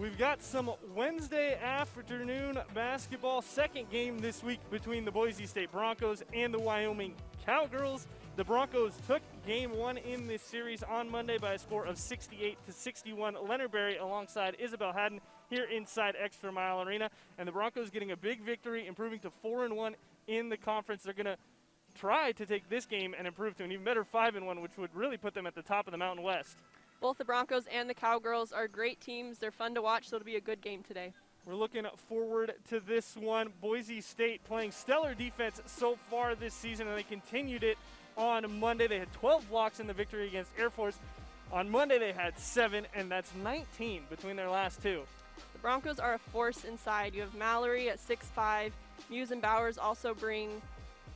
We've got some Wednesday afternoon basketball, second game this week between the Boise State Broncos and the Wyoming Cowgirls. The Broncos took game one in this series on Monday by a score of 68-61. Leonard Berry alongside Isabel Haddon here inside ExtraMile Arena. And the Broncos getting a big victory, improving to 4-1 in the conference. They're going to try to take this game and improve to an even better 5-1, which would really put them at the top of the Mountain West. Both the Broncos and the Cowgirls are great teams. They're fun to watch, so it'll be a good game today. We're looking forward to this one. Boise State playing stellar defense so far this season, and they continued it on Monday. They had 12 blocks in the victory against Air Force. On Monday, they had 7, and that's 19 between their last two. The Broncos are a force inside. You have Mallory at 6'5". Muse and Bowers also bring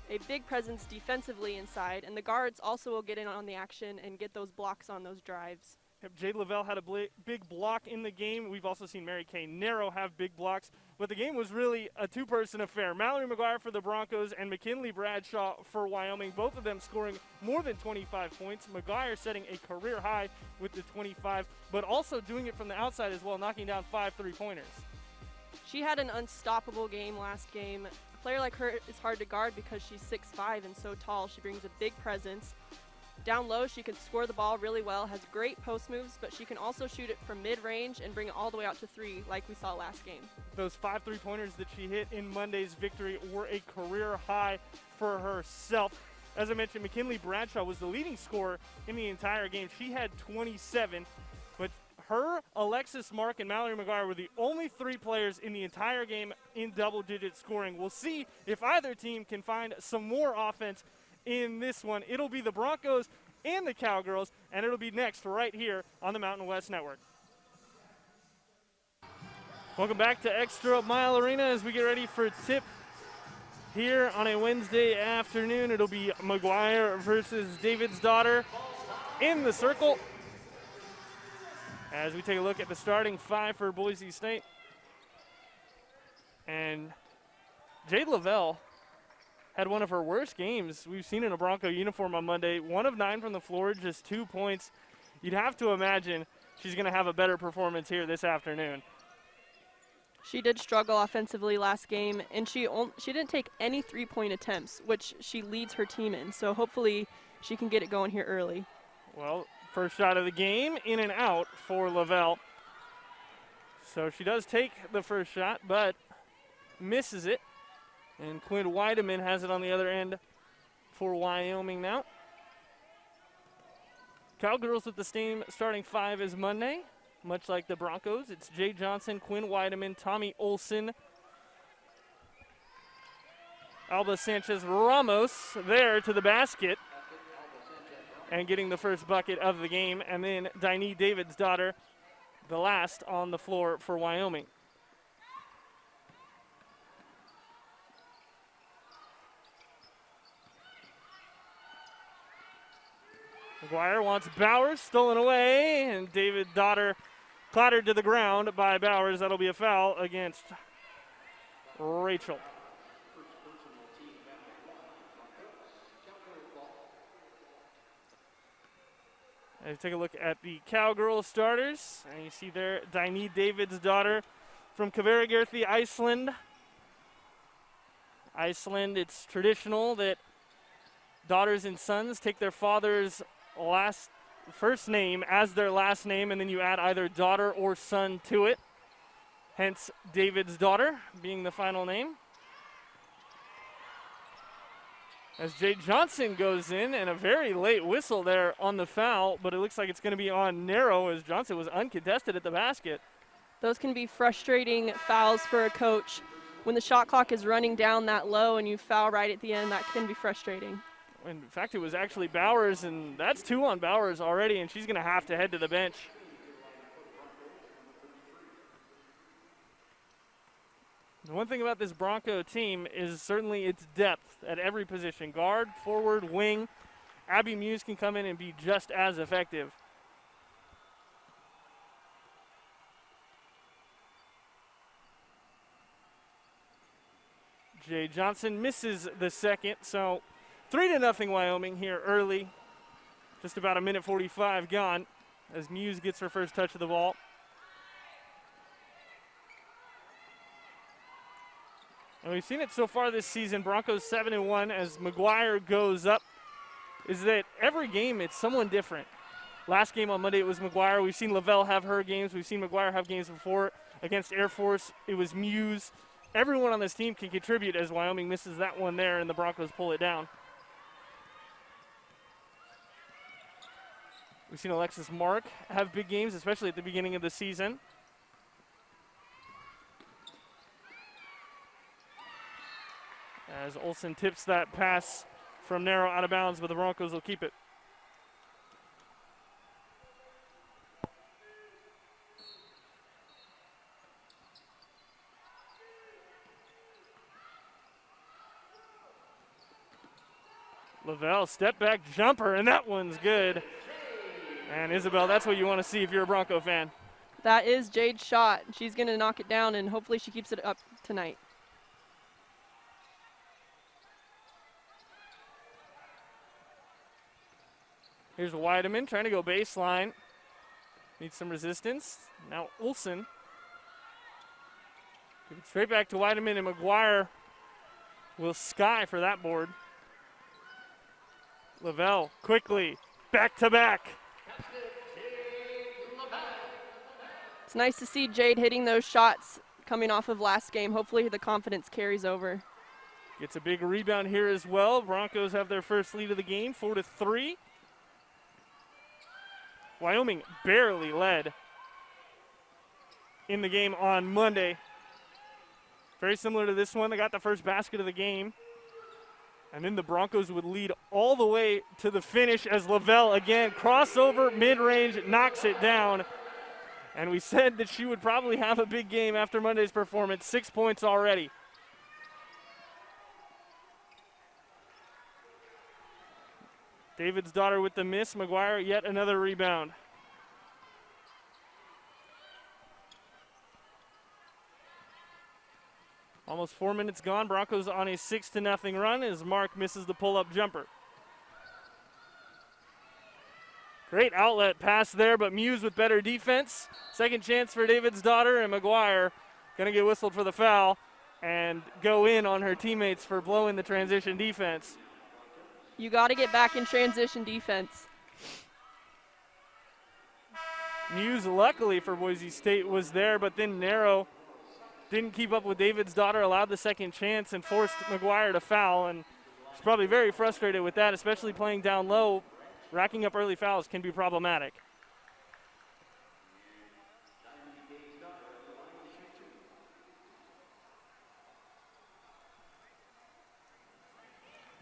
a big presence defensively inside, and the guards also will get in on the action and get those blocks on those drives. Jade Lavelle had a big block in the game. We've also seen Mary Kay Narrow have big blocks, but the game was really a two-person affair. Mallory McGuire for the Broncos and McKinley Bradshaw for Wyoming, both of them scoring more than 25 points. McGuire setting a career high with the 25, but also doing it from the outside as well, knocking down 5 three-pointers. She had an unstoppable game last game. A player like her is hard to guard because she's 6'5" and so tall. She brings a big presence. Down low, she can score the ball really well, has great post moves, but she can also shoot it from mid-range and bring it all the way out to 3 like we saw last game. Those 5 three-pointers that she hit in Monday's victory were a career high for herself. As I mentioned, McKinley Bradshaw was the leading scorer in the entire game. She had 27, but her, Alexis Mark, and Mallory McGuire were the only 3 players in the entire game in double-digit scoring. We'll see if either team can find some more offense in this one. It'll be the Broncos and the Cowgirls, and it'll be next right here on the Mountain West Network. Welcome back to ExtraMile Arena as we get ready for tip here on a Wednesday afternoon. It'll be McGuire versus David's daughter in the circle as we take a look at the starting 5 for Boise State. And Jade Lavelle had one of her worst games we've seen in a Bronco uniform on Monday. 1 of 9 from the floor, just 2 points. You'd have to imagine she's going to have a better performance here this afternoon. She did struggle offensively last game, and she didn't take any three-point attempts, which she leads her team in. So hopefully she can get it going here early. Well, first shot of the game, in and out for Lavelle. So she does take the first shot, but misses it. And Quinn Weideman has it on the other end for Wyoming now. Cowgirls with the same starting 5 as Monday. Much like the Broncos, it's Jay Johnson, Quinn Weideman, Tommy Olson, Alba Sanchez Ramos there to the basket and getting the first bucket of the game. And then Diney David's daughter, the last on the floor for Wyoming. McGuire wants Bowers, stolen away, and David daughter clattered to the ground by Bowers. That'll be a foul against Rachel. Let's take a look at the Cowgirls starters. And you see there Diney David's daughter from Kaveragerthi, Iceland. Iceland, it's traditional that daughters and sons take their father's first name as their last name, and then you add either daughter or son to it. Hence, David's daughter being the final name. As Jay Johnson goes in, and a very late whistle there on the foul, but it looks like it's going to be on Narrow as Johnson was uncontested at the basket. Those can be frustrating fouls for a coach. When the shot clock is running down that low and you foul right at the end, that can be frustrating. In fact, it was actually Bowers, and that's 2 on Bowers already, and she's going to have to head to the bench. The one thing about this Bronco team is certainly its depth at every position. Guard, forward, wing. Abby Muse can come in and be just as effective. Jay Johnson misses the second, so 3-0 Wyoming here early. Just about a minute 45 gone as Muse gets her first touch of the ball. And we've seen it so far this season. Broncos 7-1 as McGuire goes up. Is that every game it's someone different. Last game on Monday it was McGuire. We've seen Lavelle have her games. We've seen McGuire have games before. Against Air Force, it was Muse. Everyone on this team can contribute as Wyoming misses that one there and the Broncos pull it down. We've seen Alexis Mark have big games, especially at the beginning of the season. As Olsen tips that pass from narrow out of bounds, but the Broncos will keep it. Lavelle, step back jumper, and that one's good. And Isabel, that's what you want to see if you're a Bronco fan. That is Jade's shot. She's going to knock it down, and hopefully she keeps it up tonight. Here's Weideman trying to go baseline. Needs some resistance. Now Olsen. Give it straight back to Weideman, and McGuire will sky for that board. Lavelle quickly, back to back. It's nice to see Jade hitting those shots coming off of last game. Hopefully the confidence carries over. Gets a big rebound here as well. Broncos have their first lead of the game, 4-3. Wyoming barely led in the game on Monday. Very similar to this one. They got the first basket of the game. And then the Broncos would lead all the way to the finish as Lavelle again, crossover, mid-range, knocks it down. And we said that she would probably have a big game after Monday's performance. 6 points already. David's daughter with the miss. McGuire yet another rebound. Almost 4 minutes gone. Broncos on a 6-0 run as Mark misses the pull-up jumper. Great outlet pass there, but Muse with better defense. Second chance for David's daughter, and McGuire going to get whistled for the foul and go in on her teammates for blowing the transition defense. You got to get back in transition defense. Muse, luckily for Boise State, was there, but then narrow. Didn't keep up with David's daughter, allowed the second chance, and forced McGuire to foul. And she's probably very frustrated with that, especially playing down low. Racking up early fouls can be problematic.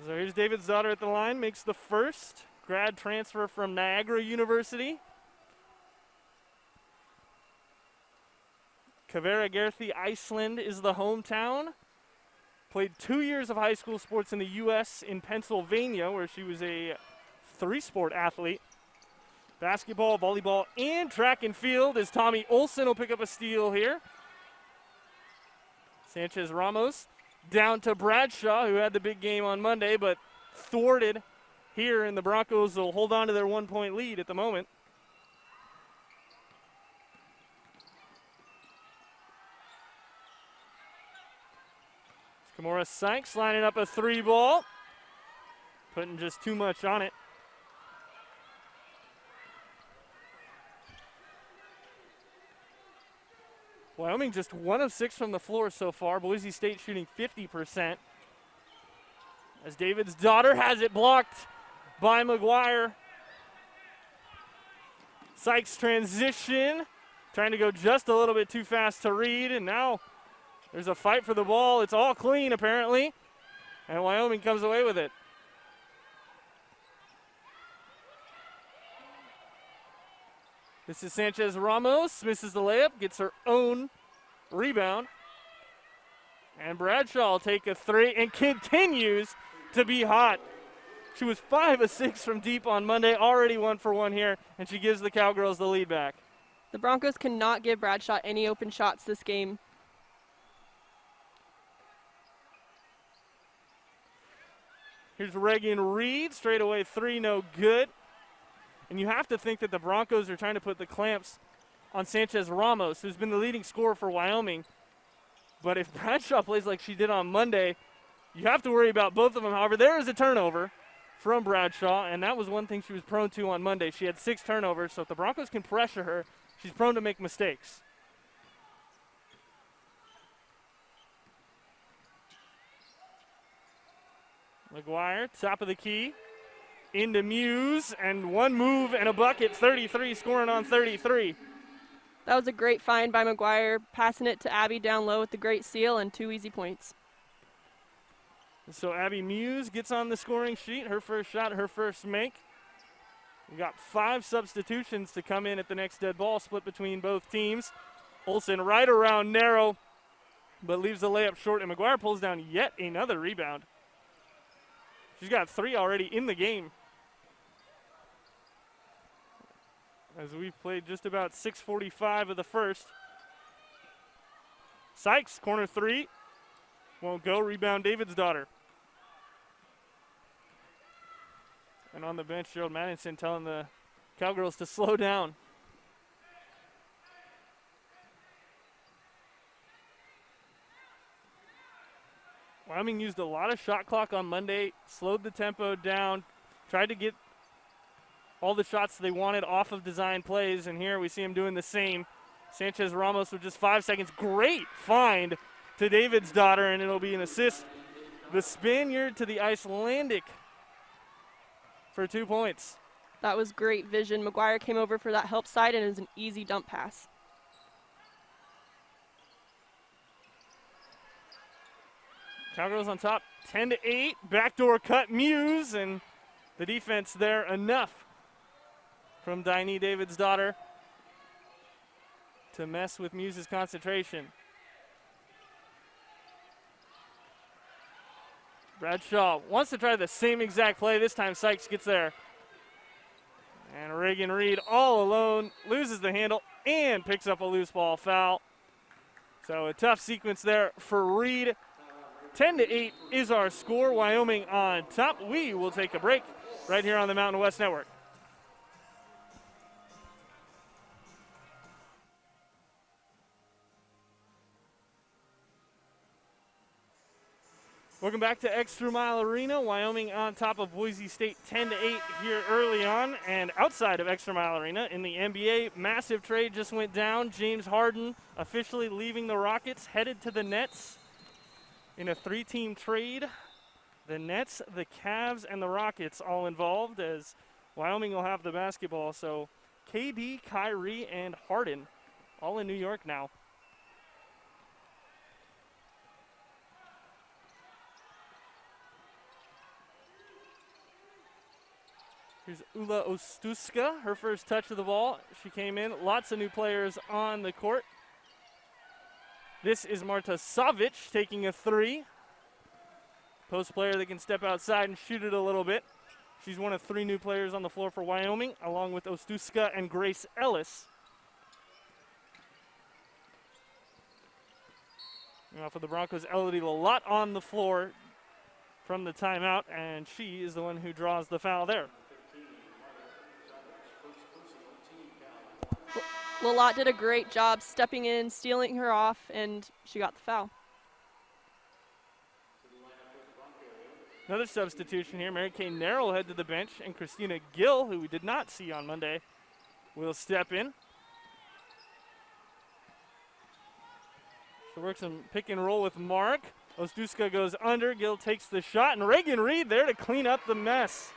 So here's David's daughter at the line, makes the first grad transfer from Niagara University. Kaveragerthi, Iceland is the hometown. Played 2 years of high school sports in the U.S. in Pennsylvania, where she was a three-sport athlete. Basketball, volleyball, and track and field as Tommy Olsen will pick up a steal here. Sanchez Ramos down to Bradshaw, who had the big game on Monday, but thwarted here, and the Broncos will hold on to their 1 point lead at the moment. Kimora Sykes lining up a three ball, putting just too much on it. Wyoming just 1 of 6 from the floor so far. Boise State shooting 50%. As David's daughter has it blocked by McGuire. Sykes transition, trying to go just a little bit too fast to read, and now there's a fight for the ball. It's all clean apparently, and Wyoming comes away with it. This is Sanchez Ramos, misses the layup, gets her own rebound. And Bradshaw will take a three and continues to be hot. She was 5 of 6 from deep on Monday, already 1 for 1 here, and she gives the Cowgirls the lead back. The Broncos cannot give Bradshaw any open shots this game. Here's Reagan Reed, straight away three, no good. And you have to think that the Broncos are trying to put the clamps on Sanchez Ramos, who's been the leading scorer for Wyoming. But if Bradshaw plays like she did on Monday, you have to worry about both of them. However, there is a turnover from Bradshaw, and that was one thing she was prone to on Monday. She had 6 turnovers, so if the Broncos can pressure her, she's prone to make mistakes. McGuire, top of the key, into Muse, and one move and a bucket, 33, scoring on 33. That was a great find by McGuire, passing it to Abby down low with the great seal and 2 easy points. So Abby Muse gets on the scoring sheet, her first shot, her first make. We got 5 substitutions to come in at the next dead ball, split between both teams. Olsen right around narrow, but leaves the layup short, and McGuire pulls down yet another rebound. She's got 3 already in the game. As we've played just about 6:45 of the first. Sykes, corner 3. Won't go, rebound David's daughter. And on the bench, Gerald Madison telling the Cowgirls to slow down. Wyoming used a lot of shot clock on Monday, slowed the tempo down, tried to get all the shots they wanted off of design plays, and here we see him doing the same. Sanchez Ramos with just 5 seconds. Great find to David's daughter, and it'll be an assist. The Spaniard to the Icelandic for 2 points. That was great vision. McGuire came over for that help side, and it was an easy dump pass. Cowgirls on top, 10-8. Backdoor cut, Muse, and the defense there enough from Diney, David's daughter, to mess with Muse's concentration. Bradshaw wants to try the same exact play. This time Sykes gets there. And Reagan Reed all alone, loses the handle and picks up a loose ball foul. So a tough sequence there for Reed. 10-8 is our score. Wyoming on top. We will take a break right here on the Mountain West Network. Welcome back to ExtraMile Arena. Wyoming on top of Boise State 10-8 here early on. And outside of ExtraMile Arena in the NBA, massive trade just went down. James Harden officially leaving the Rockets, headed to the Nets in a 3-team trade. The Nets, the Cavs, and the Rockets all involved, as Wyoming will have the basketball. So KD, Kyrie, and Harden all in New York now. Here's Ula Ostuska, her first touch of the ball. She came in. Lots of new players on the court. This is Marta Savic taking a 3. Post player that can step outside and shoot it a little bit. She's one of 3 new players on the floor for Wyoming, along with Ostuska and Grace Ellis. Now for the Broncos, Elodie Lalott on the floor from the timeout, and she is the one who draws the foul there. Lalott did a great job stepping in, stealing her off, and she got the foul. Another substitution here. Mary Kay Narrow will head to the bench, and Christina Gill, who we did not see on Monday, will step in. She'll work some pick and roll with Mark. Ostuska goes under. Gill takes the shot, and Reagan Reed there to clean up the mess.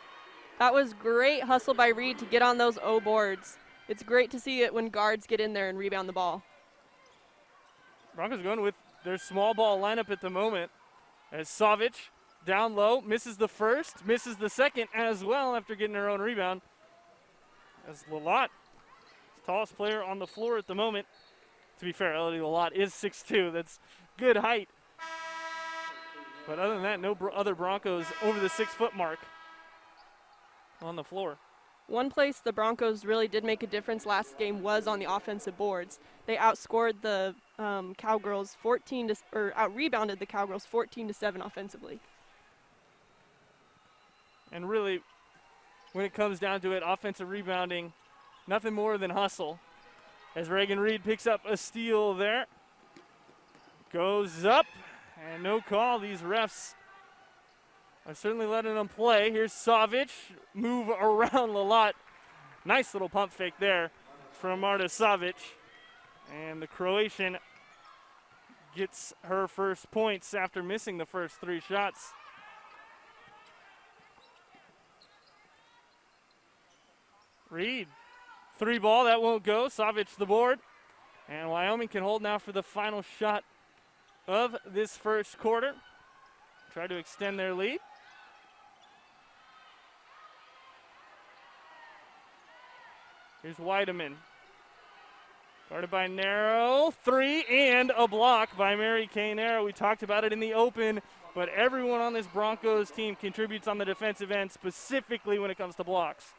That was great hustle by Reed to get on those O boards. It's great to see it when guards get in there and rebound the ball. Broncos going with their small ball lineup at the moment, as Savic down low, misses the first, misses the second as well after getting her own rebound. As Lalott, tallest player on the floor at the moment. To be fair, Elodie Lalott is 6'2". That's good height. But other than that, no other Broncos over the 6-foot mark on the floor. One place the Broncos really did make a difference last game was on the offensive boards. They outscored the Cowgirls out-rebounded the Cowgirls 14-7 offensively. And really, when it comes down to it, offensive rebounding, nothing more than hustle. As Reagan Reed picks up a steal there. Goes up, and no call. These refs are certainly letting them play. Here's Savic, move around the lot. Nice little pump fake there from Marta Savic. And the Croatian gets her first points after missing the first 3 shots. Reed, 3 ball, that won't go. Savic the board. And Wyoming can hold now for the final shot of this first quarter. Try to extend their lead. Here's Weideman. Guarded by Narrow. 3 and a block by Mary Kay Narrow. We talked about it in the open, but everyone on this Broncos team contributes on the defensive end, specifically when it comes to blocks.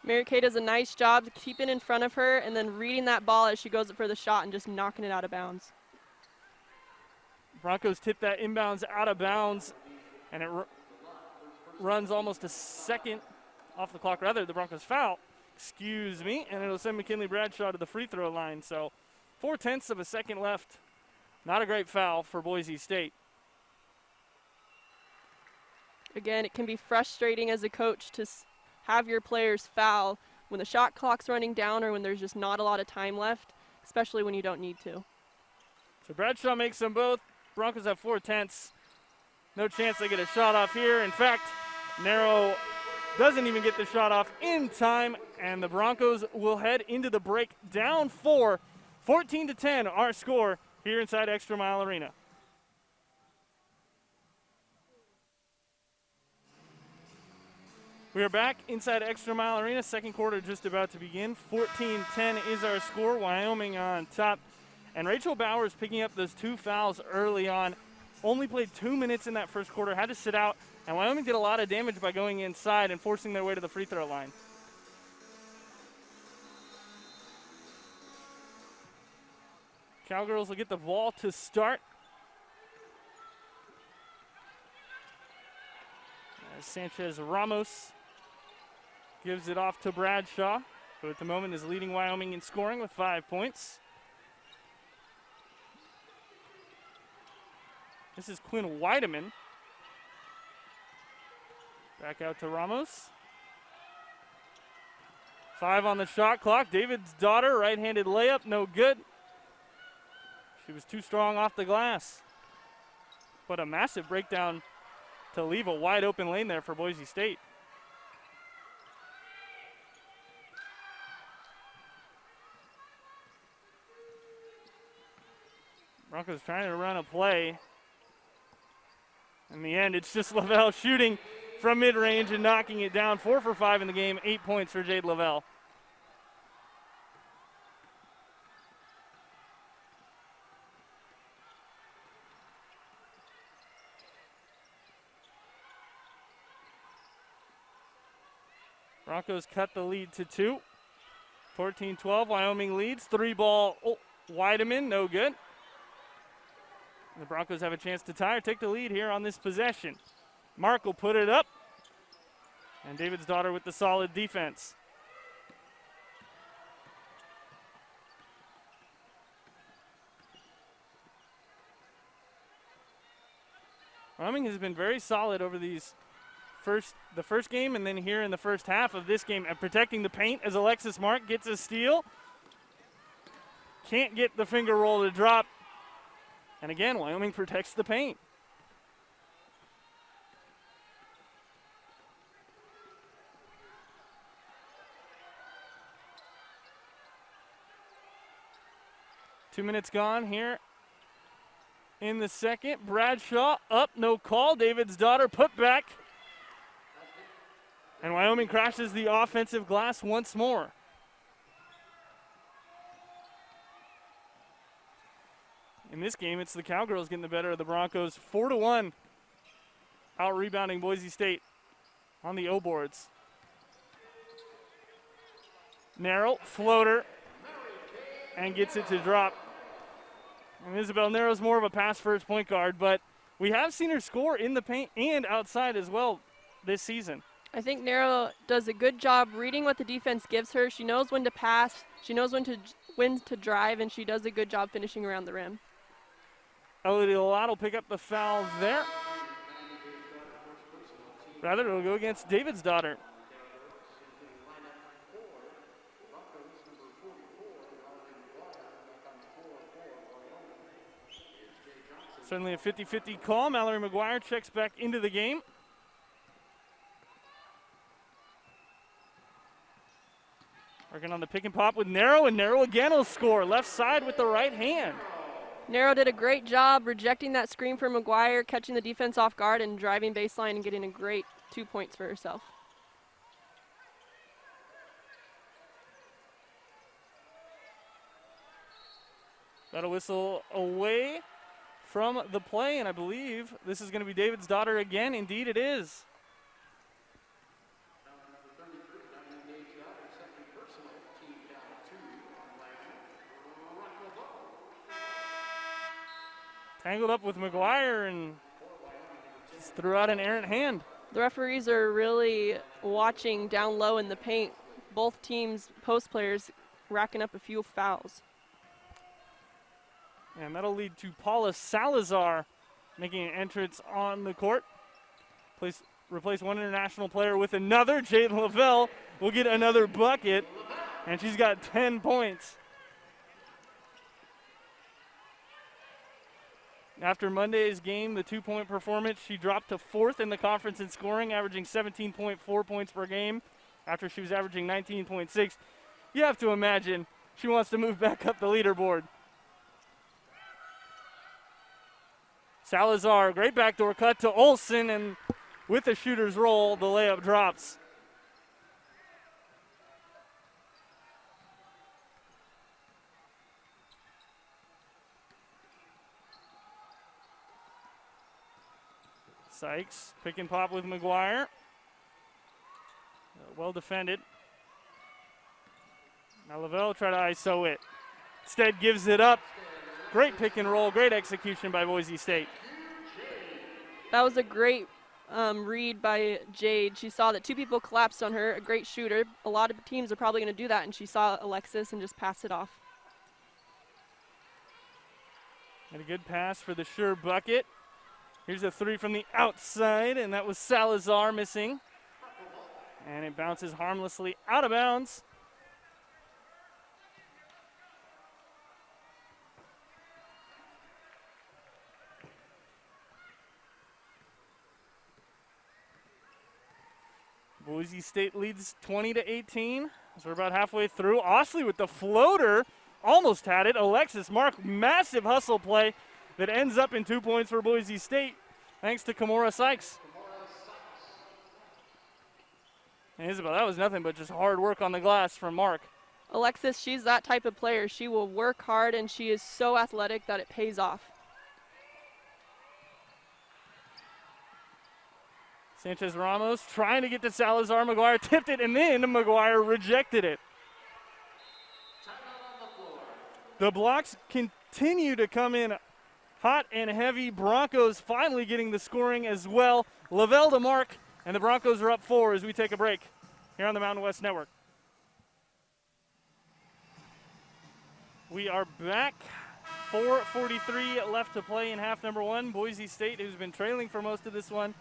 Mary Kay does a nice job keeping in front of her and then reading that ball as she goes up for the shot and just knocking it out of bounds. Broncos tip that inbounds out of bounds, and it runs almost a second off the clock. Rather, the Broncos foul, excuse me, and it'll send McKinley Bradshaw to the free throw line. So 0.4 of a second left. Not a great foul for Boise State. Again, it can be frustrating as a coach to have your players foul when the shot clock's running down or when there's just not a lot of time left, especially when you don't need to. So Bradshaw makes them both. Broncos have 0.4. No chance they get a shot off here. In fact, Narrow doesn't even get the shot off in time, and the Broncos will head into the break down 4. 14-10 our score here inside Extra Mile Arena. We are back inside Extra Mile Arena. Second quarter just about to begin. 14-10 is our score. Wyoming on top. And Rachel Bowers picking up those 2 fouls early on. Only played 2 minutes in that first quarter. Had to sit out. And Wyoming did a lot of damage by going inside and forcing their way to the free throw line. Cowgirls will get the ball to start. As Sanchez Ramos gives it off to Bradshaw, who at the moment is leading Wyoming in scoring with 5 points. This is Quinn Weideman. Back out to Ramos. 5 on the shot clock. David's daughter, right-handed layup, no good. She was too strong off the glass. But a massive breakdown to leave a wide open lane there for Boise State. Broncos trying to run a play. In the end, it's just Lavelle shooting from mid-range and knocking it down. 4 for 5 in the game, 8 points for Jade Lavelle. Broncos cut the lead to 2. 14-12, Wyoming leads. 3-ball, Weideman, no good. The Broncos have a chance to tie or take the lead here on this possession. Mark will put it up. And David's daughter with the solid defense. Wyoming has been very solid over these the first game and then here in the first half of this game at protecting the paint as Alexis Mark gets a steal. Can't get the finger roll to drop. And again, Wyoming protects the paint. Two minutes gone here in the second. Bradshaw up, no call. David's daughter put back. And Wyoming crashes the offensive glass once more. In this game, it's the Cowgirls getting the better of the Broncos. 4-1, out-rebounding Boise State on the O-boards. Narrow, floater, and gets it to drop. And Isabel Narrow's more of a pass-first point guard, but we have seen her score in the paint and outside as well this season. I think Narrow does a good job reading what the defense gives her. She knows when to pass. She knows when to wins to drive, and she does a good job finishing around the rim. Elodie Lott will pick up the foul there. Rather, it'll go against David's daughter. Certainly a 50-50 call. Mallory McGuire checks back into the game. Working on the pick and pop with Narrow, and Narrow again will score. Left side with the right hand. Narrow did a great job rejecting that screen from McGuire, catching the defense off guard and driving baseline and getting a great 2 points for herself. Got a whistle away from the play, and I believe this is going to be David's daughter again. Indeed it is. Tangled up with McGuire and just threw out an errant hand. The referees are really watching down low in the paint. Both teams' post players racking up a few fouls. And that'll lead to Paula Salazar making an entrance on the court. Replace one international player with another. Jade Lavelle will get another bucket, and she's got 10 points. After Monday's game, the 2-point performance, she dropped to 4th in the conference in scoring, averaging 17.4 points per game after she was averaging 19.6. You have to imagine she wants to move back up the leaderboard. Salazar, great backdoor cut to Olsen, and with the shooter's roll, the layup drops. Sykes, pick and pop with McGuire. Well defended. Now Lavelle try to ISO it. Instead gives it up. Great pick and roll, great execution by Boise State. That was a great read by Jade. She saw that two people collapsed on her, a great shooter. A lot of teams are probably going to do that, and she saw Alexis and just passed it off. And a good pass for the sure bucket. Here's a three from the outside, and that was Salazar missing. And it bounces harmlessly out of bounds. Boise State leads 20-18. So we're about halfway through. Osley with the floater. Almost had it. Alexis Mark, massive hustle play that ends up in 2 points for Boise State, thanks to Kimora Sykes. And Isabel, that was nothing but just hard work on the glass from Mark. Alexis, she's that type of player. She will work hard, and she is so athletic that it pays off. Sanchez Ramos trying to get to Salazar. McGuire tipped it, and then McGuire rejected it. The blocks continue to come in hot and heavy. Broncos finally getting the scoring as well. Lavelle to Mark, and the Broncos are up 4 as we take a break here on the Mountain West Network. We are back. 4:43 left to play in half number 1. Boise State, who's been trailing for most of this one,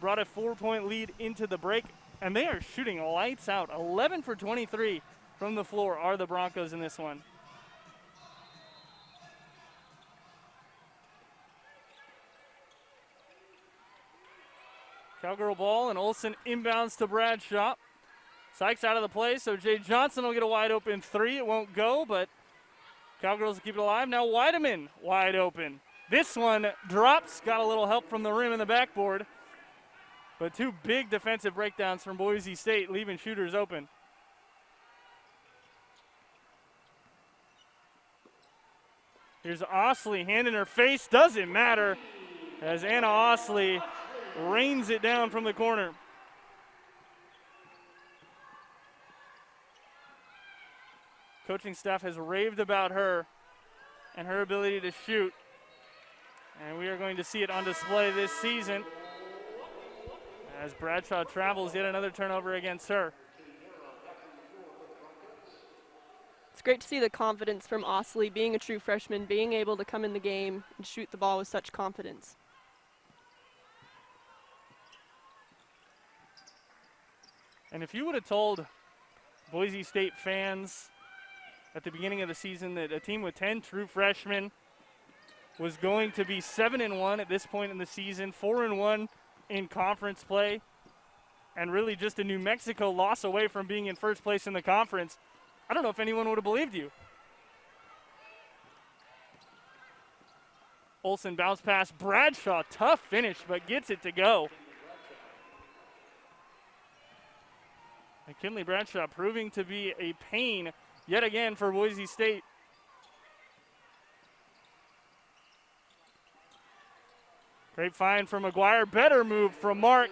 brought a 4-point lead into the break, and they are shooting lights out. 11 for 23 from the floor are the Broncos in this one. Cowgirl ball, and Olsen inbounds to Bradshaw. Sykes out of the play, so Jay Johnson will get a wide open 3. It won't go, but Cowgirls keep it alive. Now Weideman wide open. This one drops, got a little help from the rim and the backboard. But 2 big defensive breakdowns from Boise State, leaving shooters open. Here's Osley, hand in her face, doesn't matter, as Anna Osley rains it down from the corner. Coaching staff has raved about her and her ability to shoot, and we are going to see it on display this season as Bradshaw travels. Yet another turnover against her. It's great to see the confidence from Osley, being a true freshman, being able to come in the game and shoot the ball with such confidence. And if you would have told Boise State fans at the beginning of the season that a team with 10 true freshmen was going to be 7-1 at this point in the season, 4-1 in conference play, and really just a New Mexico loss away from being in first place in the conference, I don't know if anyone would have believed you. Olsen bounce pass, Bradshaw, tough finish, but gets it to go. McKinley Bradshaw proving to be a pain yet again for Boise State. Great find from McGuire, better move from Mark,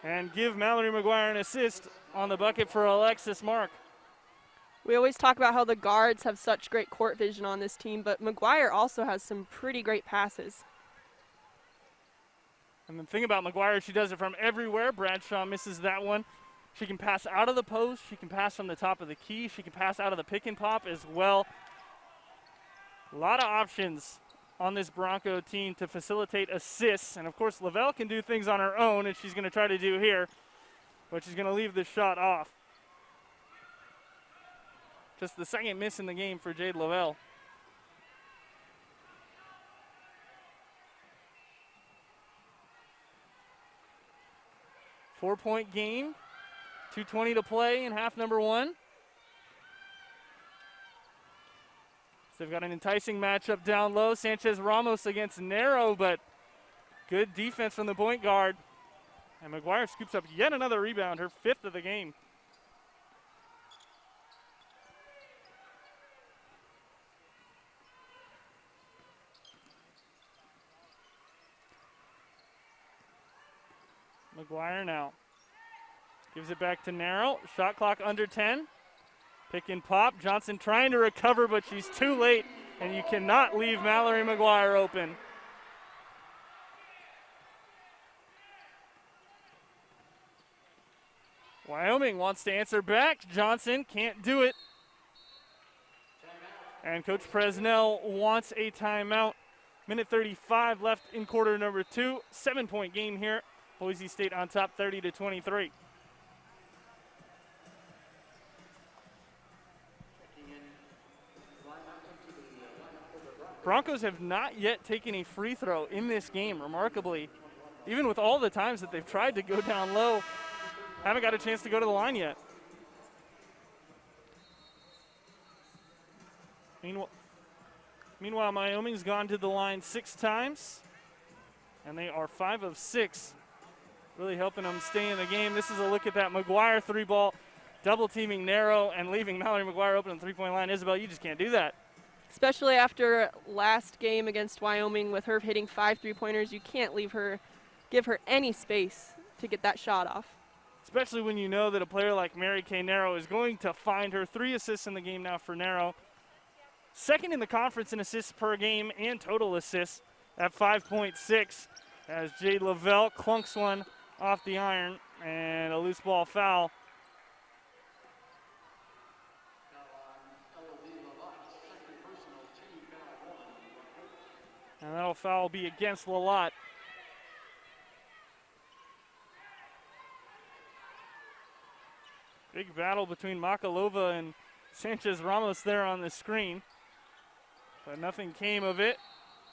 and give Mallory McGuire an assist on the bucket for Alexis Mark. We always talk about how the guards have such great court vision on this team, but McGuire also has some pretty great passes. And the thing about McGuire, she does it from everywhere. Bradshaw misses that one. She can pass out of the post. She can pass from the top of the key. She can pass out of the pick and pop as well. A lot of options on this Bronco team to facilitate assists. And, of course, Lavelle can do things on her own, and she's going to try to do here. But she's going to leave this shot off. Just the second miss in the game for Jade Lavelle. Four-point game. 2:20 to play in half number one. So they've got an enticing matchup down low. Sanchez Ramos against Narrow, but good defense from the point guard. And McGuire scoops up yet another rebound, her fifth of the game. McGuire now. Gives it back to Narrow. Shot clock under 10. Pick and pop. Johnson trying to recover, but she's too late, and you cannot leave Mallory McGuire open. Wyoming wants to answer back. Johnson can't do it. And Coach Presnell wants a timeout. Minute 35 left in quarter number two. 7-point game here. Boise State on top 30-23. Broncos have not yet taken a free throw in this game, remarkably. Even with all the times that they've tried to go down low, haven't got a chance to go to the line yet. Meanwhile, Wyoming's gone to the line 6 times, and they are 5 of 6, really helping them stay in the game. This is a look at that McGuire three ball, double teaming Narrow and leaving Mallory McGuire open on the three-point line. Isabel, you just can't do that. Especially after last game against Wyoming with her hitting 5 3-pointers, you can't give her any space to get that shot off. Especially when you know that a player like Mary Kay Narrow is going to find her. 3 assists in the game now for Narrow. Second in the conference in assists per game and total assists at 5.6 as Jade Lavelle clunks one off the iron and a loose ball foul. And that'll foul be against Lalott. Big battle between Makalova and Sanchez Ramos there on the screen. But nothing came of it.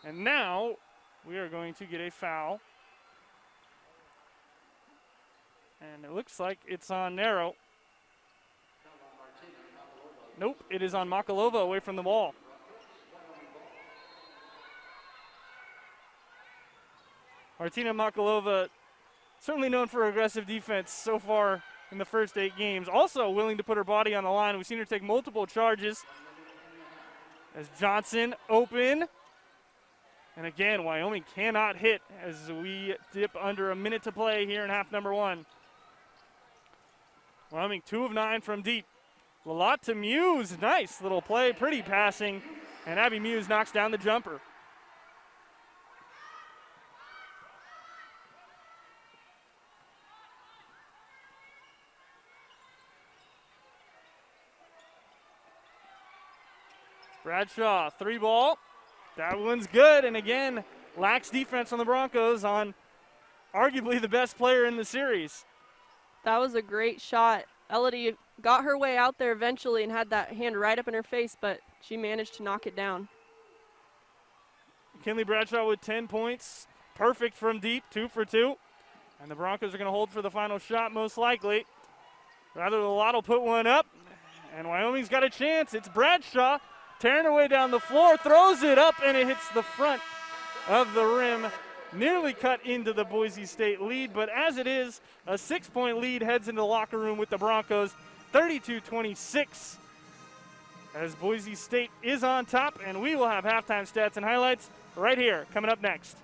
And now we are going to get a foul. And it looks like it's on Narrow. Nope, it is on Makalova away from the ball. Martina Makalova, certainly known for aggressive defense so far in the first 8 games. Also willing to put her body on the line. We've seen her take multiple charges. As Johnson open. And again, Wyoming cannot hit as we dip under a minute to play here in half number one. Wyoming 2 of 9 from deep. Lalott to Muse. Nice little play, pretty passing. And Abby Muse knocks down the jumper. Bradshaw, 3-ball. That one's good, and again, lacks defense on the Broncos on arguably the best player in the series. That was a great shot. Elodie got her way out there eventually and had that hand right up in her face, but she managed to knock it down. McKinley Bradshaw with 10 points. Perfect from deep, 2 for 2. And the Broncos are going to hold for the final shot most likely. Rather, the Lot will put one up, and Wyoming's got a chance. It's Bradshaw tearing her way down the floor, throws it up, and it hits the front of the rim. Nearly cut into the Boise State lead, but as it is, a 6-point lead heads into the locker room with the Broncos, 32-26. As Boise State is on top, and we will have halftime stats and highlights right here coming up next.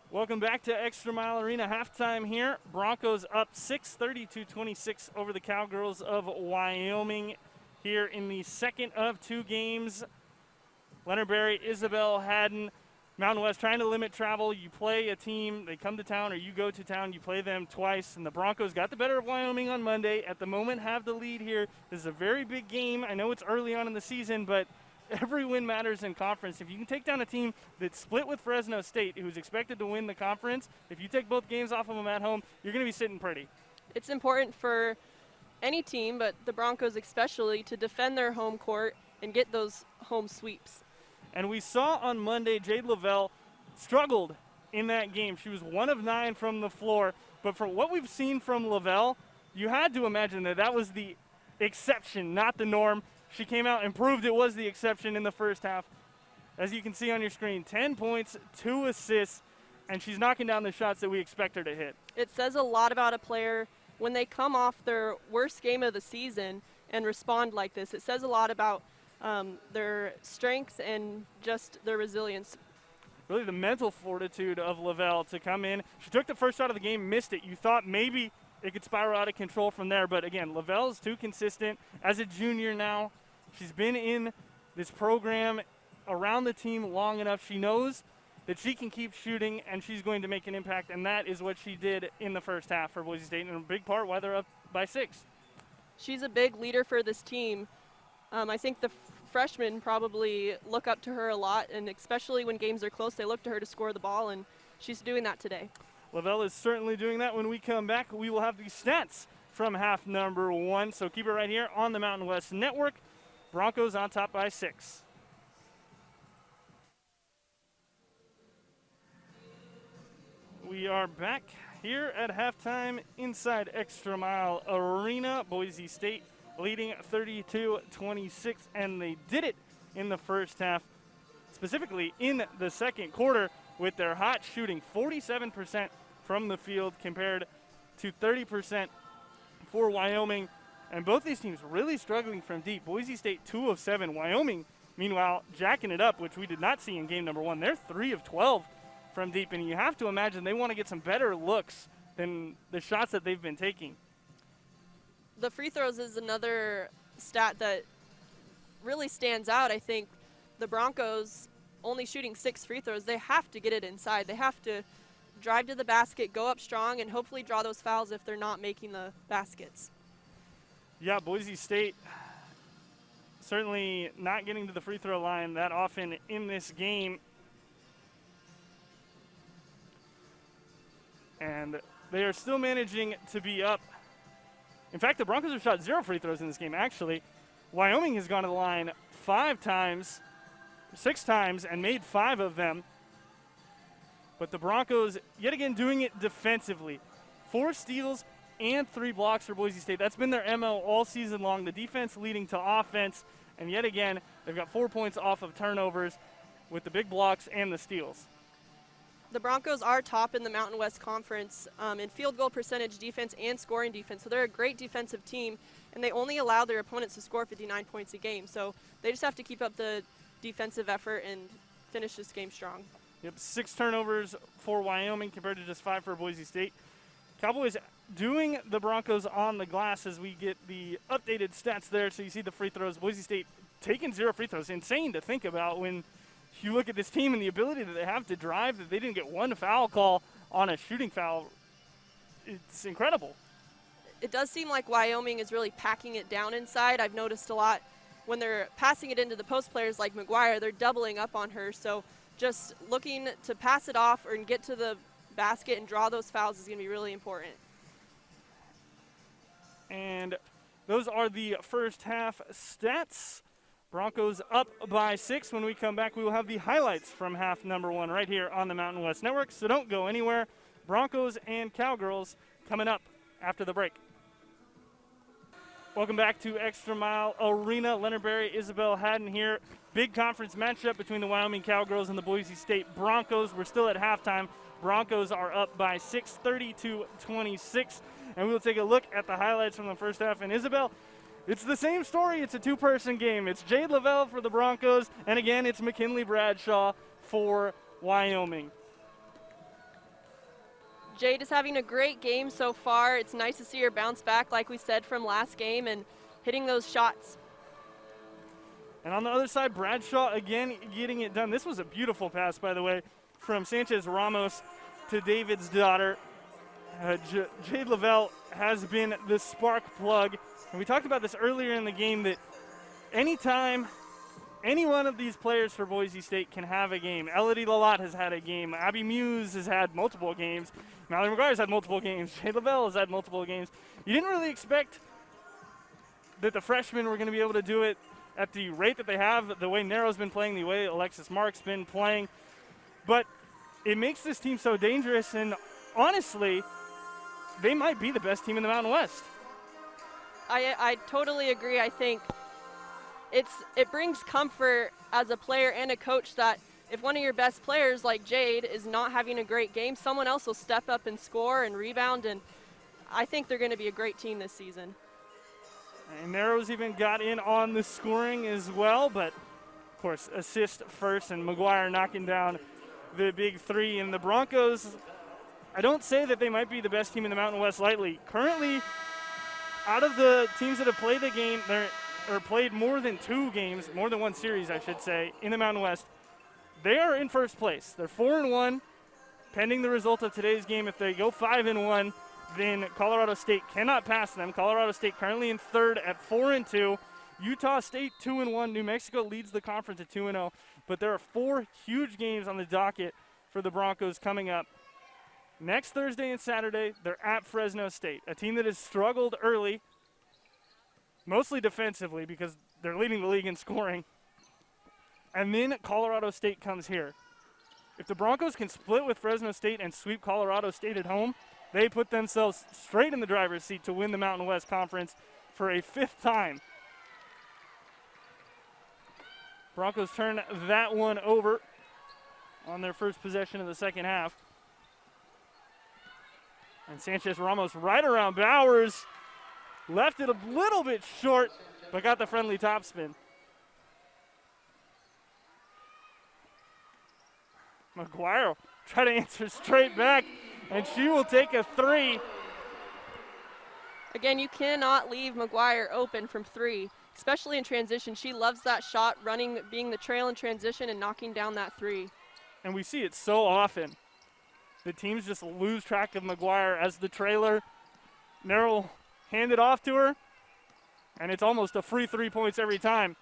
Welcome back to Extra Mile Arena. Halftime here. Broncos up 6, 32-26 over the Cowgirls of Wyoming here in the second of 2 games. Leonard Berry, Isabel Haddon, Mountain West trying to limit travel. You play a team, they come to town, or you go to town, you play them twice. And the Broncos got the better of Wyoming on Monday. At the moment, have the lead here. This is a very big game. I know it's early on in the season, but every win matters in conference. If you can take down a team that's split with Fresno State, who's expected to win the conference, if you take both games off of them at home, you're going to be sitting pretty. It's important for any team, but the Broncos especially, to defend their home court and get those home sweeps. And we saw on Monday Jade Lavelle struggled in that game. She was 1 of 9 from the floor. But for what we've seen from Lavelle, you had to imagine that that was the exception, not the norm. She came out and proved it was the exception in the first half. As you can see on your screen, 10 points, 2 assists, and she's knocking down the shots that we expect her to hit. It says a lot about a player when they come off their worst game of the season and respond like this. It says a lot about their strengths and just their resilience. Really the mental fortitude of Lavelle to come in. She took the first shot of the game, missed it. You thought maybe it could spiral out of control from there, but again, Lavelle is too consistent. As a junior now, she's been in this program around the team long enough. She knows that she can keep shooting and she's going to make an impact, and that is what she did in the first half for Boise State, and in a big part why they're up by 6. She's a big leader for this team. I think the freshmen probably look up to her a lot, and especially when games are close, they look to her to score the ball, and she's doing that today. Lavelle is certainly doing that. When we come back, we will have the stats from half number 1, so keep it right here on the Mountain West Network. Broncos on top by 6. We are back here at halftime inside Extra Mile Arena. Boise State leading 32-26, and they did it in the first half, specifically in the second quarter with their hot shooting, 47% from the field compared to 30% for Wyoming. And both these teams really struggling from deep. Boise State 2 of 7. Wyoming, meanwhile, jacking it up, which we did not see in game number 1. They're 3 of 12 from deep, and you have to imagine they want to get some better looks than the shots that they've been taking. The free throws is another stat that really stands out. I think the Broncos only shooting 6 free throws. They have to get it inside. They have to drive to the basket, go up strong, and hopefully draw those fouls if they're not making the baskets. Yeah, Boise State certainly not getting to the free throw line that often in this game. And they are still managing to be up. In fact, the Broncos have shot 0 free throws in this game, actually. Wyoming has gone to the line 6 times, and made 5 of them. But the Broncos, yet again, doing it defensively. 4 steals and 3 blocks for Boise State. That's been their MO all season long. The defense leading to offense. And yet again, they've got 4 points off of turnovers with the big blocks and the steals. The Broncos are top in the Mountain West Conference in field goal percentage defense and scoring defense. So they're a great defensive team, and they only allow their opponents to score 59 points a game. So they just have to keep up the defensive effort and finish this game strong. Yep, 6 turnovers for Wyoming compared to just 5 for Boise State. Cowboys doing the Broncos on the glass as we get the updated stats there. So you see the free throws. Boise State taking 0 free throws. Insane to think about when you look at this team and the ability that they have to drive, that they didn't get 1 foul call on a shooting foul. It's incredible. it does seem like Wyoming is really packing it down inside. I've noticed a lot when they're passing it into the post players like McGuire, they're doubling up on her. So just looking to pass it off or get to the basket and draw those fouls is going to be really important. And those are the first half stats. Broncos up by 6. When we come back, we will have the highlights from half number 1 right here on the Mountain West Network. So don't go anywhere. Broncos and Cowgirls coming up after the break. Welcome back to Extra Mile Arena. Leonard Berry, Isabel Haddon here. Big conference matchup between the Wyoming Cowgirls and the Boise State Broncos. We're still at halftime. Broncos are up by 6, 30-26. And we'll take a look at the highlights from the first half. And Isabel, it's the same story. It's a two-person game. It's Jade Lavelle for the Broncos. And again, it's McKinley Bradshaw for Wyoming. Jade is having a great game so far. It's nice to see her bounce back, like we said, from last game and hitting those shots. And on the other side, Bradshaw again getting it done. This was a beautiful pass, by the way, from Sanchez Ramos to David's daughter. Jade Lavelle has been the spark plug. And we talked about this earlier in the game that anytime any one of these players for Boise State can have a game. Elodie Lalott has had a game. Abby Muse has had multiple games. Mallory McGuire's had multiple games. Jade Lavelle has had multiple games. You didn't really expect that the freshmen were going to be able to do it at the rate that they have, the way Narrow's been playing, the way Alexis Mark's been playing. But it makes this team so dangerous, and honestly, they might be the best team in the Mountain West. I totally agree. I think it brings comfort as a player and a coach that if one of your best players like Jade is not having a great game, someone else will step up and score and rebound, and I think they're going to be a great team this season. And Narrows even got in on the scoring as well, but of course assist first, and McGuire knocking down the big three. And the Broncos, I don't say that they might be the best team in the Mountain West lightly. Currently, out of the teams that have played the game, or played more than 2 games, more than one series, I should say, in the Mountain West, they are in first place. They're 4-1, pending the result of today's game. If they go 5-1, then Colorado State cannot pass them. Colorado State currently in third at 4-2. Utah State 2-1. New Mexico leads the conference at 2-0. But there are 4 huge games on the docket for the Broncos coming up. Next Thursday and Saturday, they're at Fresno State, a team that has struggled early, mostly defensively because they're leading the league in scoring. And then Colorado State comes here. If the Broncos can split with Fresno State and sweep Colorado State at home, they put themselves straight in the driver's seat to win the Mountain West Conference for a 5th time. Broncos turn that one over on their first possession of the second half. And Sanchez Ramos right around Bowers. Left it a little bit short, but got the friendly topspin. McGuire try to answer straight back, and she will take a 3. Again, you cannot leave McGuire open from 3, especially in transition. She loves that shot, running, being the trail in transition, and knocking down that 3. And we see it so often. The teams just lose track of McGuire as the trailer. Merrill hand it off to her, and it's almost a free 3 points every time.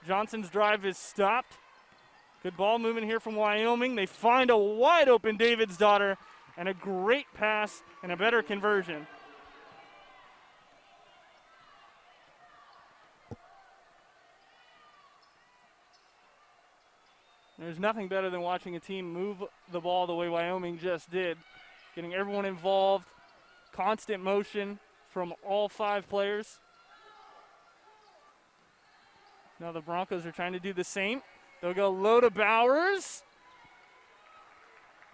Johnson's drive is stopped. Good ball movement here from Wyoming. They find a wide open David's daughter, and a great pass and a better conversion. There's nothing better than watching a team move the ball the way Wyoming just did. Getting everyone involved, constant motion from all 5 players. Now the Broncos are trying to do the same. They'll go low to Bowers.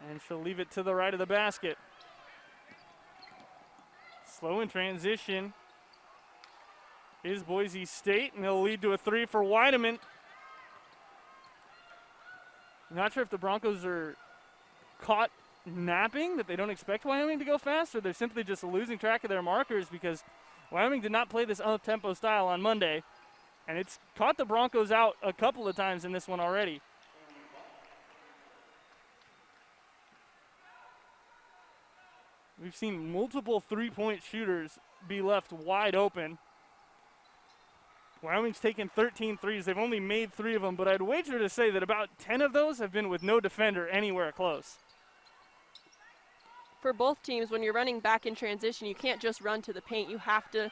And she'll leave it to the right of the basket. Slow in transition is Boise State, and they'll lead to a 3 for Weideman. Not sure if the Broncos are caught napping, that they don't expect Wyoming to go fast, or they're simply just losing track of their markers, because Wyoming did not play this up-tempo style on Monday, and it's caught the Broncos out a couple of times in this one already. We've seen multiple three-point shooters be left wide open. Wyoming's taken 13 threes. They've only made 3 of them, but I'd wager to say that about 10 of those have been with no defender anywhere close. For both teams, when you're running back in transition, you can't just run to the paint. You have to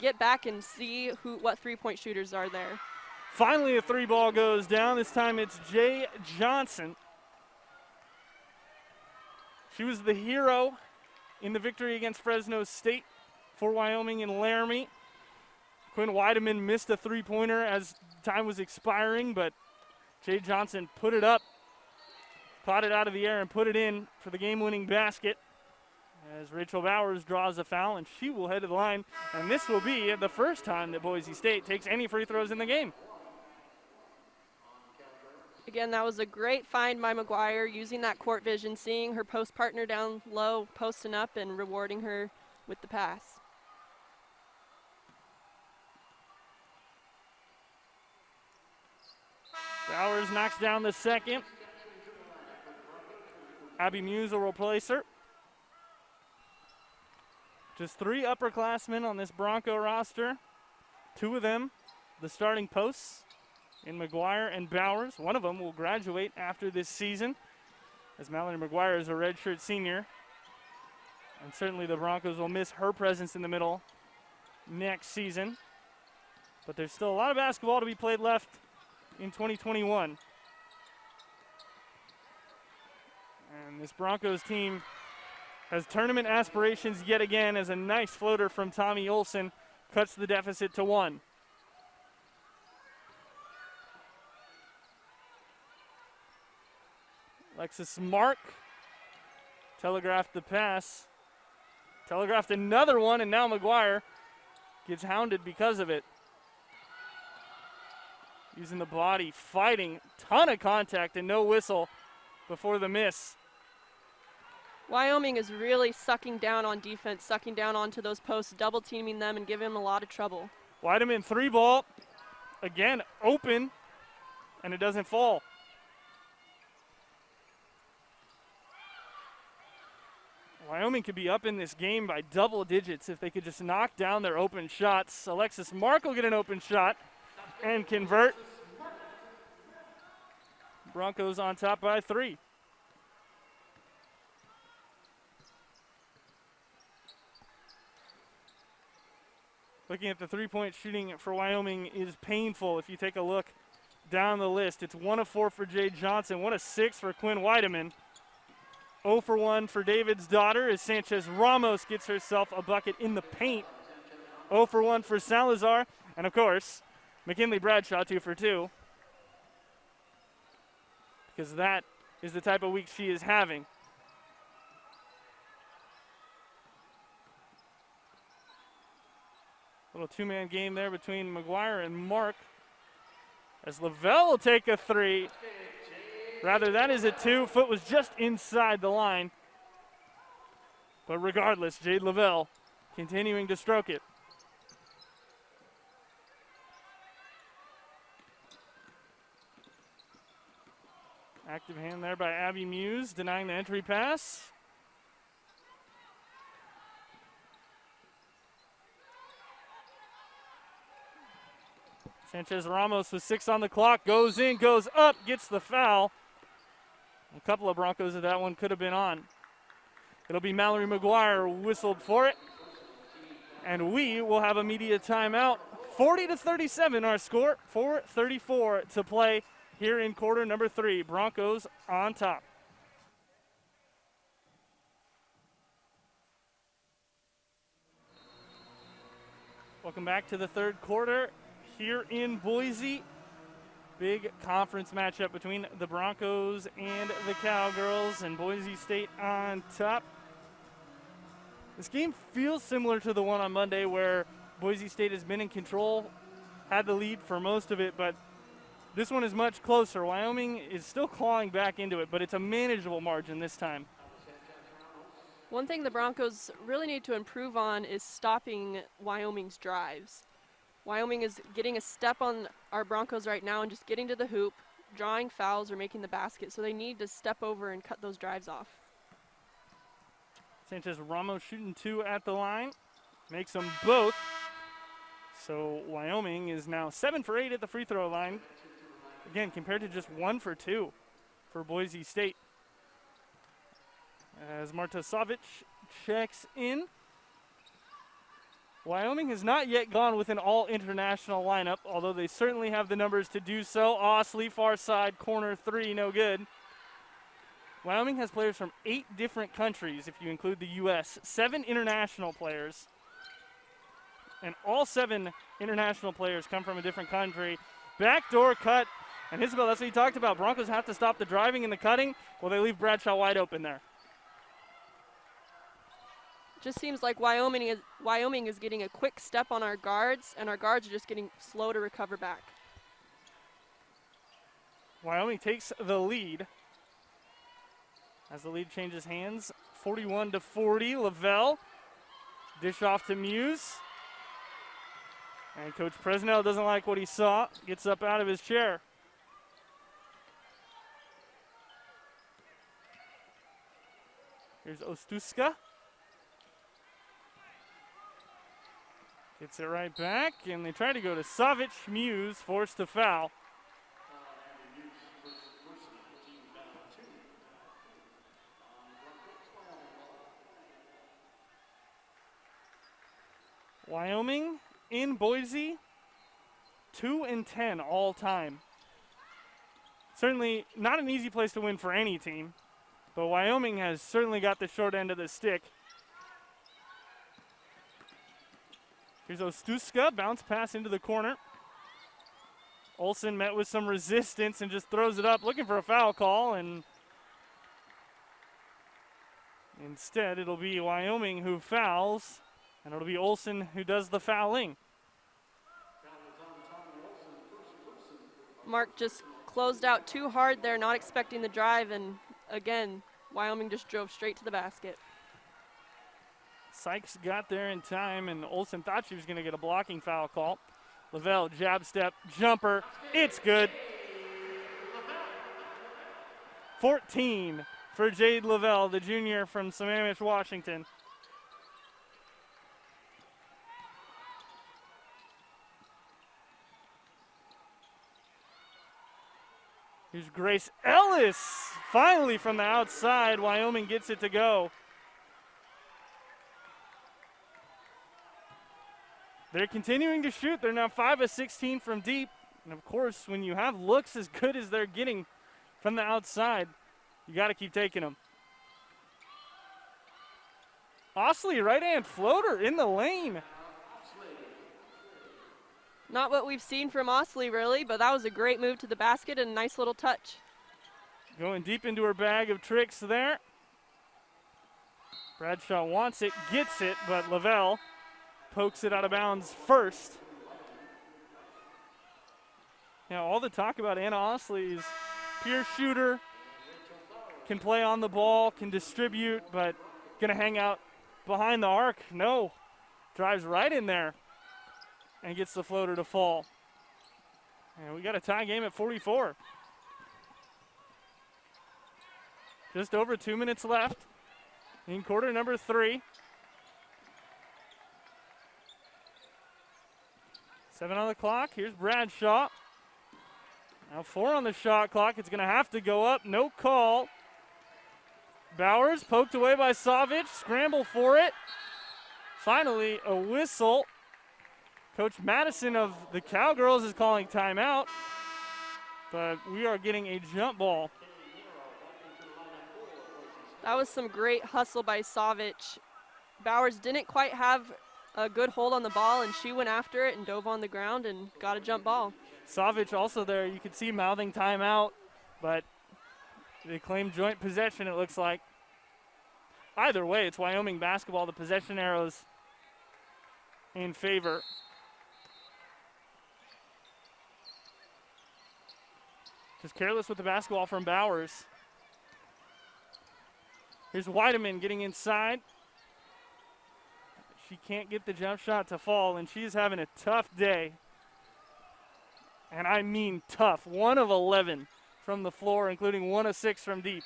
get back and see what three-point shooters are there. Finally, a 3 ball goes down. This time it's Jay Johnson. She was the hero in the victory against Fresno State for Wyoming in Laramie. Quinn Weideman missed a three-pointer as time was expiring, but Jay Johnson put it up, caught it out of the air, and put it in for the game-winning basket as Rachel Bowers draws a foul, and she will head to the line. And this will be the first time that Boise State takes any free throws in the game. Again, that was a great find by McGuire, using that court vision, seeing her post partner down low, posting up, and rewarding her with the pass. Bowers knocks down the second. Abby Muse will replace her. Just 3 upperclassmen on this Bronco roster. 2 of them, the starting posts, in McGuire and Bowers. One of them will graduate after this season, as Mallory McGuire is a redshirt senior. And certainly the Broncos will miss her presence in the middle next season. But there's still a lot of basketball to be played left in 2021. And this Broncos team has tournament aspirations yet again, as a nice floater from Tommy Olson cuts the deficit to 1. Alexis Mark telegraphed the pass, telegraphed another one, and now McGuire gets hounded because of it. Using the body, fighting, ton of contact and no whistle before the miss. Wyoming is really sucking down on defense, sucking down onto those posts, double teaming them and giving them a lot of trouble. Weideman 3 ball, again open, and it doesn't fall. Wyoming could be up in this game by double digits if they could just knock down their open shots. Alexis Mark will get an open shot and convert. Broncos on top by 3. Looking at the three-point shooting for Wyoming is painful. If you take a look down the list, it's 1 of 4 for Jay Johnson, 1 of 6 for Quinn Weideman. 0 for 1 for David's daughter as Sanchez Ramos gets herself a bucket in the paint. 0 for 1 for Salazar. And, of course, McKinley Bradshaw 2 for 2. Because that is the type of week she is having. Little 2-man game there between McGuire and Mark. As Lavelle will take a 3. Rather, that is a 2. Foot was just inside the line. But regardless, Jade Lavelle continuing to stroke it. Active hand there by Abby Muse, denying the entry pass. Sanchez Ramos with 6 on the clock, goes in, goes up, gets the foul. A couple of Broncos of that one could have been on. It'll be Mallory McGuire whistled for it. And we will have a media timeout. 40-37 our score, 4:34 to play here in quarter number 3. Broncos on top. Welcome back to the third quarter here in Boise. Big conference matchup between the Broncos and the Cowgirls, and Boise State on top. This game feels similar to the one on Monday where Boise State has been in control, had the lead for most of it, but this one is much closer. Wyoming is still clawing back into it, but it's a manageable margin this time. One thing the Broncos really need to improve on is stopping Wyoming's drives. Wyoming is getting a step on our Broncos right now and just getting to the hoop, drawing fouls or making the basket, so they need to step over and cut those drives off. Sanchez Ramos shooting 2 at the line. Makes them both. So Wyoming is now 7 for 8 at the free throw line. Again, compared to just 1 for 2 for Boise State. As Marta Savic checks in. Wyoming has not yet gone with an all-international lineup, although they certainly have the numbers to do so. Osley, far side, corner 3, no good. Wyoming has players from 8 different countries, if you include the U.S., 7 international players. And all 7 international players come from a different country. Backdoor cut. And Isabel, that's what you talked about. Broncos have to stop the driving and the cutting. Well, they leave Bradshaw wide open there. Just seems like Wyoming is getting a quick step on our guards, and our guards are just getting slow to recover back. Wyoming takes the lead. As the lead changes hands, 41-40. Lavelle, dish off to Muse. And Coach Presnell doesn't like what he saw. Gets up out of his chair. Here's Ostuska. Gets it right back, and they try to go to Savic. Muse forced to foul. Wyoming in Boise, 2-10 all time. Certainly not an easy place to win for any team, but Wyoming has certainly got the short end of the stick. Here's Ostuska, bounce pass into the corner. Olsen met with some resistance and just throws it up, looking for a foul call, and instead it'll be Wyoming who fouls, and it'll be Olsen who does the fouling. Mark just closed out too hard there, not expecting the drive, and again, Wyoming just drove straight to the basket. Sykes got there in time, and Olsen thought she was going to get a blocking foul call. Lavelle, jab step, jumper. It's good. 14 for Jade Lavelle, the junior from Sammamish, Washington. Here's Grace Ellis. Finally from the outside, Wyoming gets it to go. They're continuing to shoot. They're now 5 of 16 from deep. And of course, when you have looks as good as they're getting from the outside, you got to keep taking them. Osley, right-hand floater in the lane. Not what we've seen from Osley, really, but that was a great move to the basket and a nice little touch. Going deep into her bag of tricks there. Bradshaw wants it, gets it, but Lavelle pokes it out of bounds first. Now, all the talk about Anna Osley is pure shooter, can play on the ball, can distribute, but going to hang out behind the arc. No, drives right in there and gets the floater to fall. And we got a tie game at 44. Just over 2 minutes left in quarter number 3. 7 on the clock. Here's Bradshaw. Now 4 on the shot clock. It's going to have to go up. No call. Bowers poked away by Savic. Scramble for it. Finally, a whistle. Coach Madison of the Cowgirls is calling timeout. But we are getting a jump ball. That was some great hustle by Savic. Bowers didn't quite have a good hold on the ball, and she went after it and dove on the ground and got a jump ball. Savic also there, you could see mouthing timeout, but they claim joint possession, it looks like. Either way, it's Wyoming basketball. The possession arrows in favor. Just careless with the basketball from Bowers. Here's Weideman getting inside. She can't get the jump shot to fall, and she's having a tough day. And I mean tough. 1 of 11 from the floor, including 1 of 6 from deep.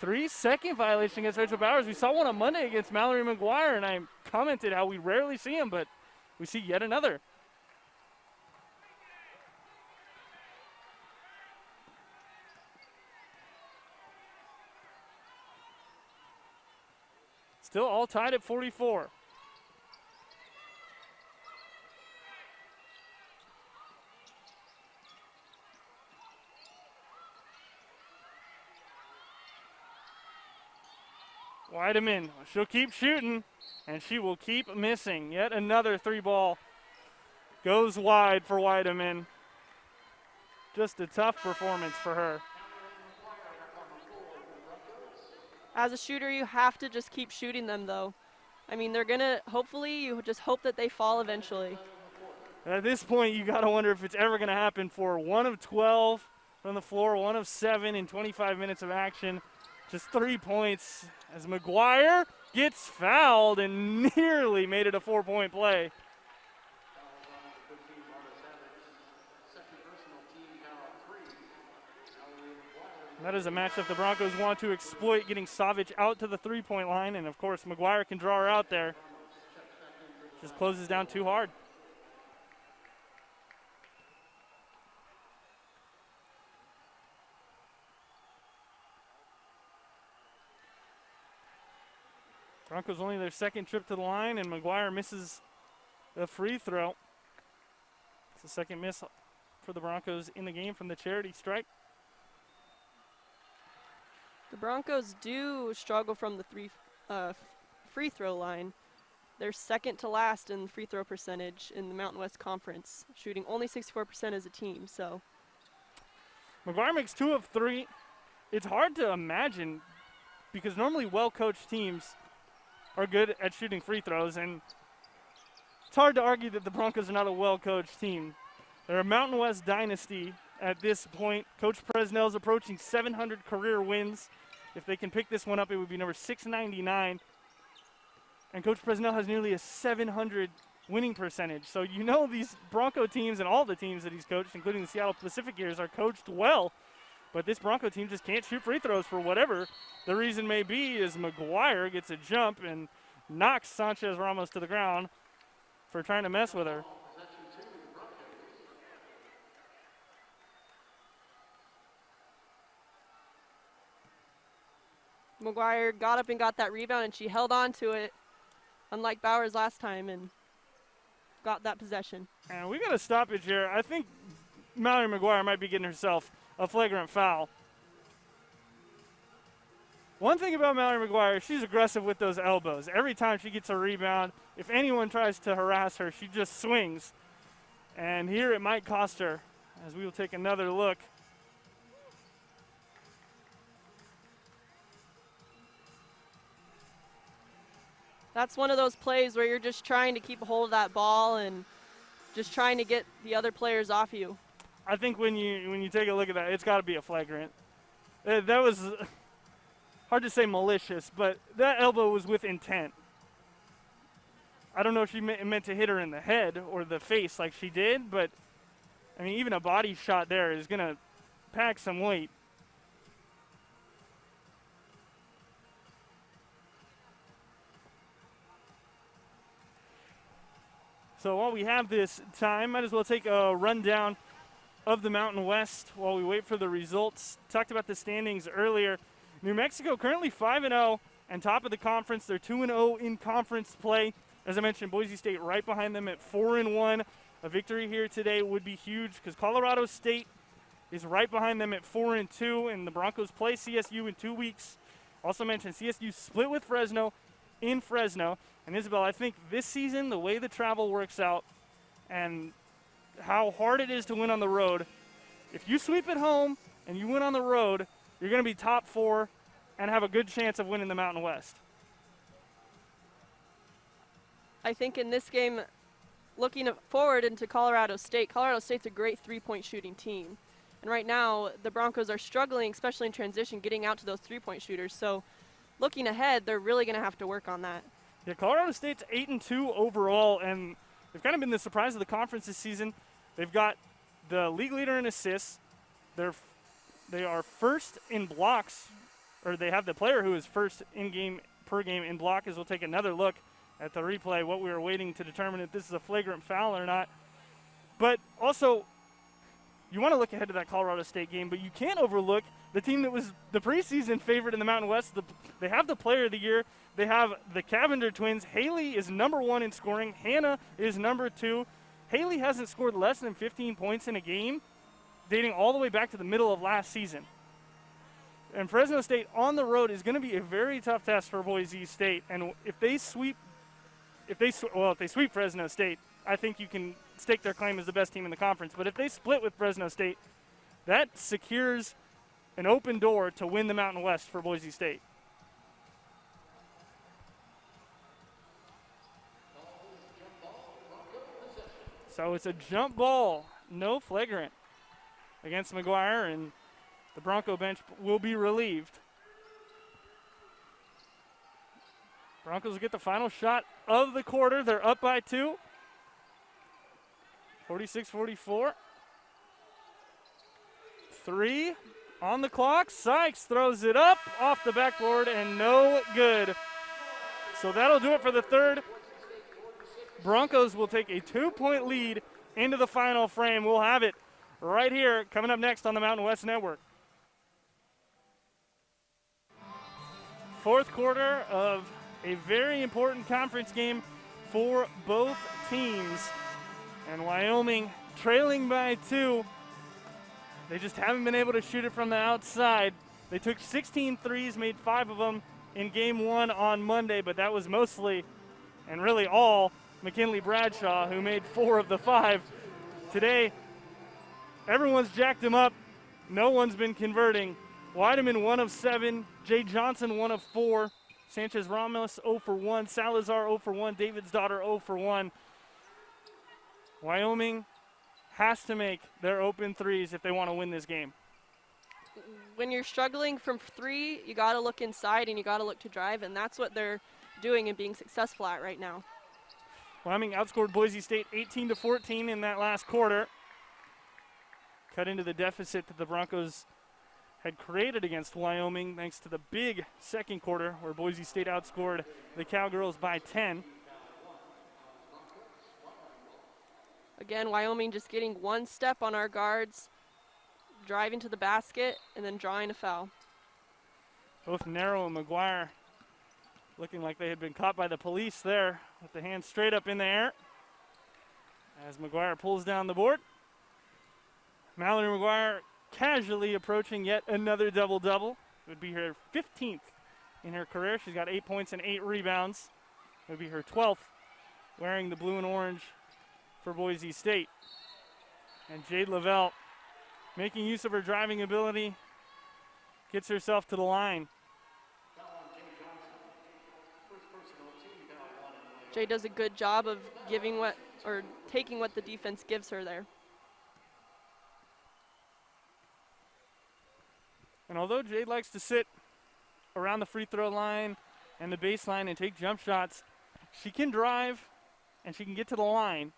3-second violation against Rachel Bowers. We saw one on Monday against Mallory McGuire, and I commented how we rarely see him, but we see yet another. Still all tied at 44. Weideman, she'll keep shooting, and she will keep missing. Yet another 3-ball goes wide for Weideman. Just a tough performance for her. As a shooter, you have to just keep shooting them, though. I mean, they're going to, hopefully, you just hope that they fall eventually. At this point, you got to wonder if it's ever going to happen for 1 of 12 from the floor, 1 of 7 in 25 minutes of action. Just 3 points as McGuire gets fouled and nearly made it a 4-point play. That is a matchup the Broncos want to exploit, getting Savage out to the 3-point line, and of course McGuire can draw her out there. Just closes down too hard. Broncos only their second trip to the line, and McGuire misses the free throw. It's the second miss for the Broncos in the game from the charity strike. The Broncos do struggle from the free throw line. They're second to last in free throw percentage in the Mountain West Conference, shooting only 64% as a team. So McGuire makes 2 of 3. It's hard to imagine because normally well-coached teams are good at shooting free throws, and it's hard to argue that the Broncos are not a well-coached team. They're a Mountain West dynasty at this point. Coach Presnell's approaching 700 career wins. If they can pick this one up, it would be number 699. And Coach Presnell has nearly a 700 winning percentage. So you know these Bronco teams and all the teams that he's coached, including the Seattle Pacific years, are coached well. But this Bronco team just can't shoot free throws for whatever the reason may be. Is McGuire gets a jump and knocks Sanchez Ramos to the ground for trying to mess with her. McGuire got up and got that rebound, and she held on to it, unlike Bowers last time, and got that possession. And we got a stoppage here. I think Mallory McGuire might be getting herself a flagrant foul. One thing about Mallory McGuire, she's aggressive with those elbows. Every time she gets a rebound, if anyone tries to harass her, she just swings. And here it might cost her, as we will take another look. That's one of those plays where you're just trying to keep a hold of that ball and just trying to get the other players off you. I think when you take a look at that, it's got to be a flagrant. That was hard to say malicious, but that elbow was with intent. I don't know if she meant to hit her in the head or the face like she did, but I mean, even a body shot there is going to pack some weight. So while we have this time, might as well take a rundown of the Mountain West while we wait for the results. Talked about the standings earlier. New Mexico currently 5-0 and top of the conference. They're 2-0 in conference play. As I mentioned, Boise State right behind them at 4-1. A victory here today would be huge because Colorado State is right behind them at 4-2, and the Broncos play CSU in 2 weeks. Also mentioned CSU split with Fresno in Fresno. And Isabel, I think this season, the way the travel works out and how hard it is to win on the road, if you sweep at home and you win on the road, you're going to be top 4 and have a good chance of winning the Mountain West. I think in this game, looking forward into Colorado State's a great three-point shooting team. And right now, the Broncos are struggling, especially in transition, getting out to those three-point shooters. So looking ahead, they're really going to have to work on that. Yeah, Colorado State's 8-2 overall, and they've kind of been the surprise of the conference this season. They've got the league leader in assists. They are first in blocks or they have the player who is first in game per game in block, as we'll take another look at the replay, what we were waiting to determine if this is a flagrant foul or not. But also, you want to look ahead to that Colorado State game, but you can't overlook the team that was the preseason favorite in the Mountain West. They have the player of the year. They have the Cavender twins. Haley is number 1 in scoring. Hannah is number 2. Haley hasn't scored less than 15 points in a game, dating all the way back to the middle of last season. And Fresno State on the road is going to be a very tough test for Boise State. And if they sweep Fresno State, I think you can stake their claim as the best team in the conference. But if they split with Fresno State, that secures an open door to win the Mountain West for Boise State. So it's a jump ball, no flagrant against McGuire, and the Bronco bench will be relieved. Broncos will get the final shot of the quarter. They're up by 2. 46-44. 3 on the clock. Sykes throws it up off the backboard and no good. So that'll do it for the third. Broncos will take a 2-point lead into the final frame. We'll have it right here coming up next on the Mountain West Network. Fourth quarter of a very important conference game for both teams. And Wyoming trailing by 2. They just haven't been able to shoot it from the outside. They took 16 threes, made 5 of them in game 1 on Monday, but that was mostly and really all McKinley Bradshaw, who made 4 of the 5. Today, everyone's jacked him up. No one's been converting. Weideman 1 of 7, Jay Johnson 1 of 4, Sanchez Ramos 0 for 1, Salazar 0 for 1, David's daughter 0 for 1. Wyoming has to make their open threes if they want to win this game. When you're struggling from 3, you got to look inside and you got to look to drive, and that's what they're doing and being successful at right now. Wyoming outscored Boise State 18-14 in that last quarter. Cut into the deficit that the Broncos had created against Wyoming thanks to the big second quarter where Boise State outscored the Cowgirls by 10. Again, Wyoming just getting one step on our guards, driving to the basket, and then drawing a foul. Both Narrow and McGuire looking like they had been caught by the police there with the hands straight up in the air as McGuire pulls down the board. Mallory McGuire casually approaching yet another double-double. It would be her 15th in her career. She's got 8 points and 8 rebounds. It would be her 12th wearing the blue and orange for Boise State. And Jade Lavelle, making use of her driving ability, gets herself to the line. Jay does a good job of taking what the defense gives her there. And although Jade likes to sit around the free throw line and the baseline and take jump shots, she can drive and she can get to the line,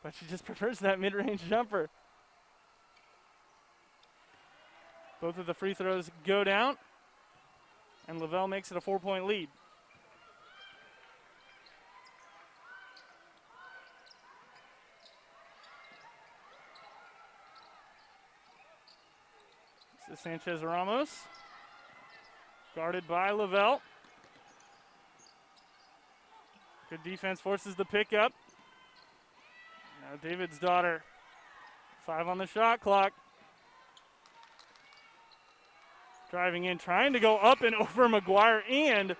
but she just prefers that mid-range jumper. Both of the free throws go down, and Lavelle makes it a 4-point lead. This is Sanchez Ramos, guarded by Lavelle. Good defense, forces the pickup. Now David's daughter, 5 on the shot clock. Driving in, trying to go up and over McGuire, and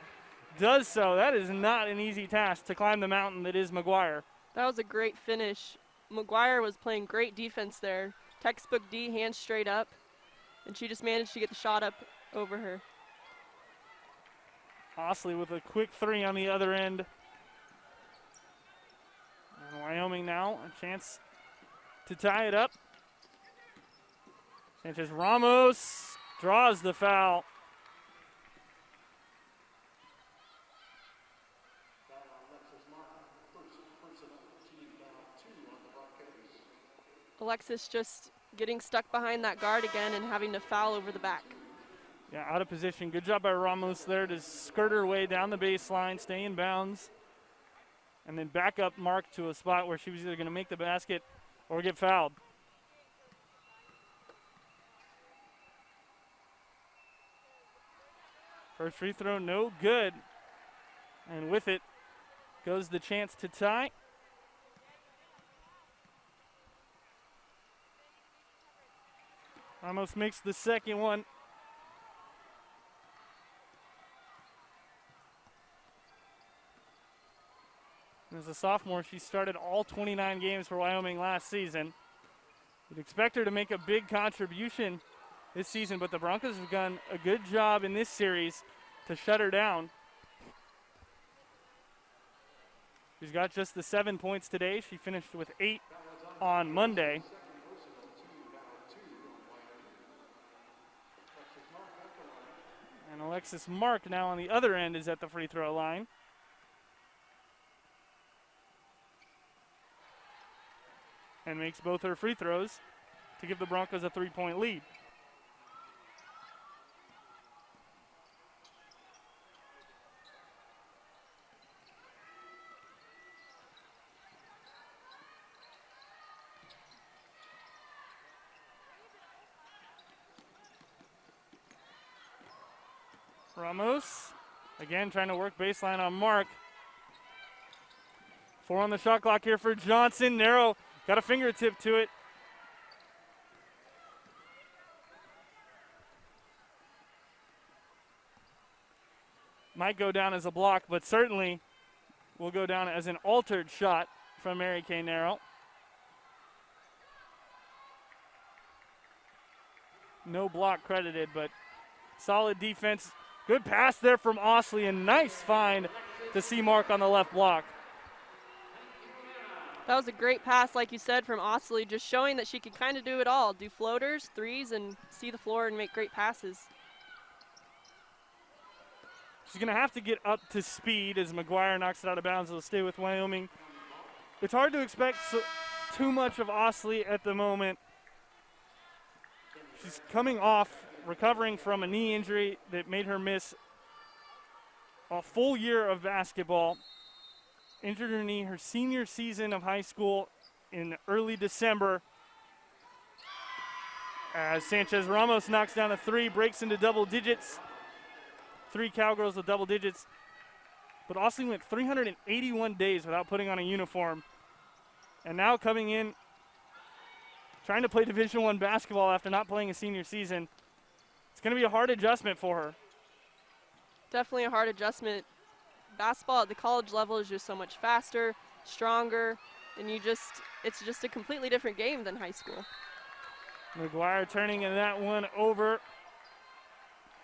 does so. That is not an easy task to climb the mountain that is McGuire. That was a great finish. McGuire was playing great defense there. Textbook D, hands straight up, and she just managed to get the shot up over her. Osley with a quick 3 on the other end. And Wyoming now a chance to tie it up. Sanchez Ramos draws the foul. Alexis just getting stuck behind that guard again and having to foul over the back. Yeah, out of position. Good job by Ramos there to skirt her way down the baseline, stay in bounds, and then back up Mark to a spot where she was either going to make the basket or get fouled. First free throw, no good. And with it goes the chance to tie. Ramos makes the second one. As a sophomore, she started all 29 games for Wyoming last season. You'd expect her to make a big contribution this season, but the Broncos have done a good job in this series to shut her down. She's got just the 7 points today. She finished with 8 on Monday. And Alexis Mark now on the other end is at the free throw line. And makes both her free throws to give the Broncos a 3-point lead. Ramos, again trying to work baseline on Mark. 4 on the shot clock here for Johnson. Narrow, got a fingertip to it. Might go down as a block, but certainly will go down as an altered shot from Mary Kay Narrow. No block credited, but solid defense. Good pass there from Osley, and nice find to see Mark on the left block. That was a great pass, like you said, from Osley, just showing that she could kind of do it all. Do floaters, threes, and see the floor and make great passes. She's going to have to get up to speed as McGuire knocks it out of bounds. It'll stay with Wyoming. It's hard to expect too much of Osley at the moment. She's coming off, recovering from a knee injury that made her miss a full year of basketball. Injured her knee her senior season of high school in early December. As Sanchez Ramos knocks down a 3, breaks into double digits. 3 Cowgirls with double digits. But Osley went 381 days without putting on a uniform. And now coming in, trying to play Division I basketball after not playing a senior season. It's going to be a hard adjustment for her. Definitely a hard adjustment. Basketball at the college level is just so much faster, stronger, and it's just a completely different game than high school. McGuire turning that one over.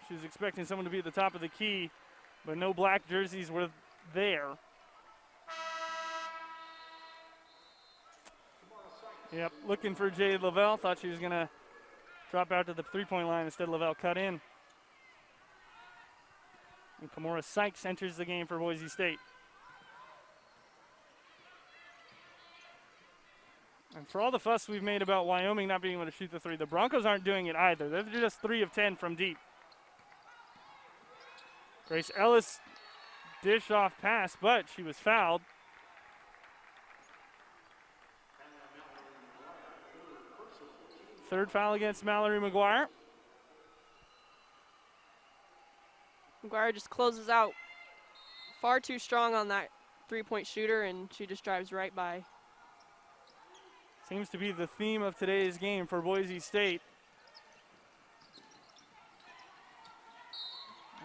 She was expecting someone to be at the top of the key, but no black jerseys were there. Yep, looking for Jade Lavelle. Thought she was going to drop out to the three-point line. Instead, Lavelle cut in. And Kimora Sykes enters the game for Boise State. And for all the fuss we've made about Wyoming not being able to shoot the 3, the Broncos aren't doing it either. They're just 3 of 10 from deep. Grace Ellis dish off pass, but she was fouled. Third foul against Mallory McGuire. McGuire just closes out far too strong on that three-point shooter, and she just drives right by. Seems to be the theme of today's game for Boise State.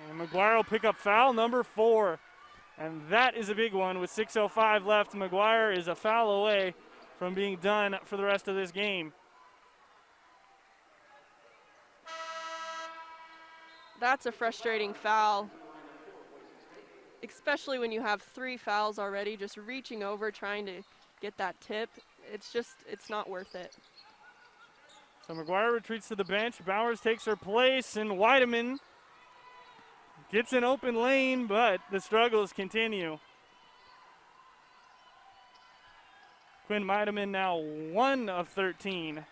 And McGuire will pick up foul number 4. And that is a big one with 6:05 left. McGuire is a foul away from being done for the rest of this game. That's a frustrating foul, especially when you have 3 fouls already, just reaching over, trying to get that tip. It's not worth it. So McGuire retreats to the bench. Bowers takes her place, and Weideman gets an open lane, but the struggles continue. Quinn Weideman now 1 of 13.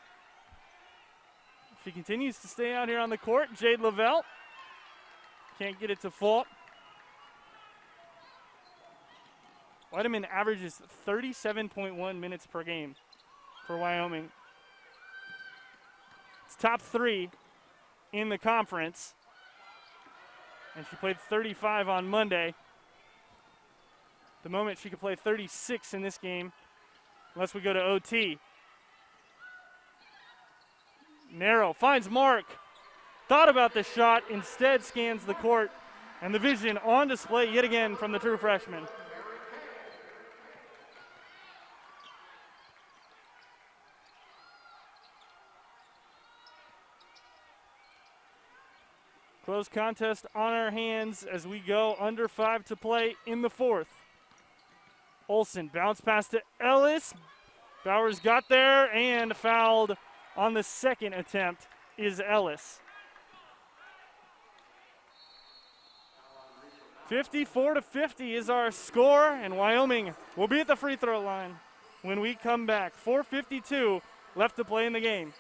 She continues to stay out here on the court. Jade Lavelle Can't get it to fall. Weideman averages 37.1 minutes per game for Wyoming. It's top 3 in the conference. And she played 35 on Monday. The moment she could play 36 in this game, unless we go to OT. Narrow, finds Mark. Thought about the shot, instead scans the court, and the vision on display yet again from the true freshman. Close contest on our hands as we go under 5 to play in the 4th. Olsen bounce pass to Ellis. Bowers got there and fouled on the second attempt is Ellis. 54-50 is our score, and Wyoming will be at the free throw line when we come back. 4:52 left to play in the game.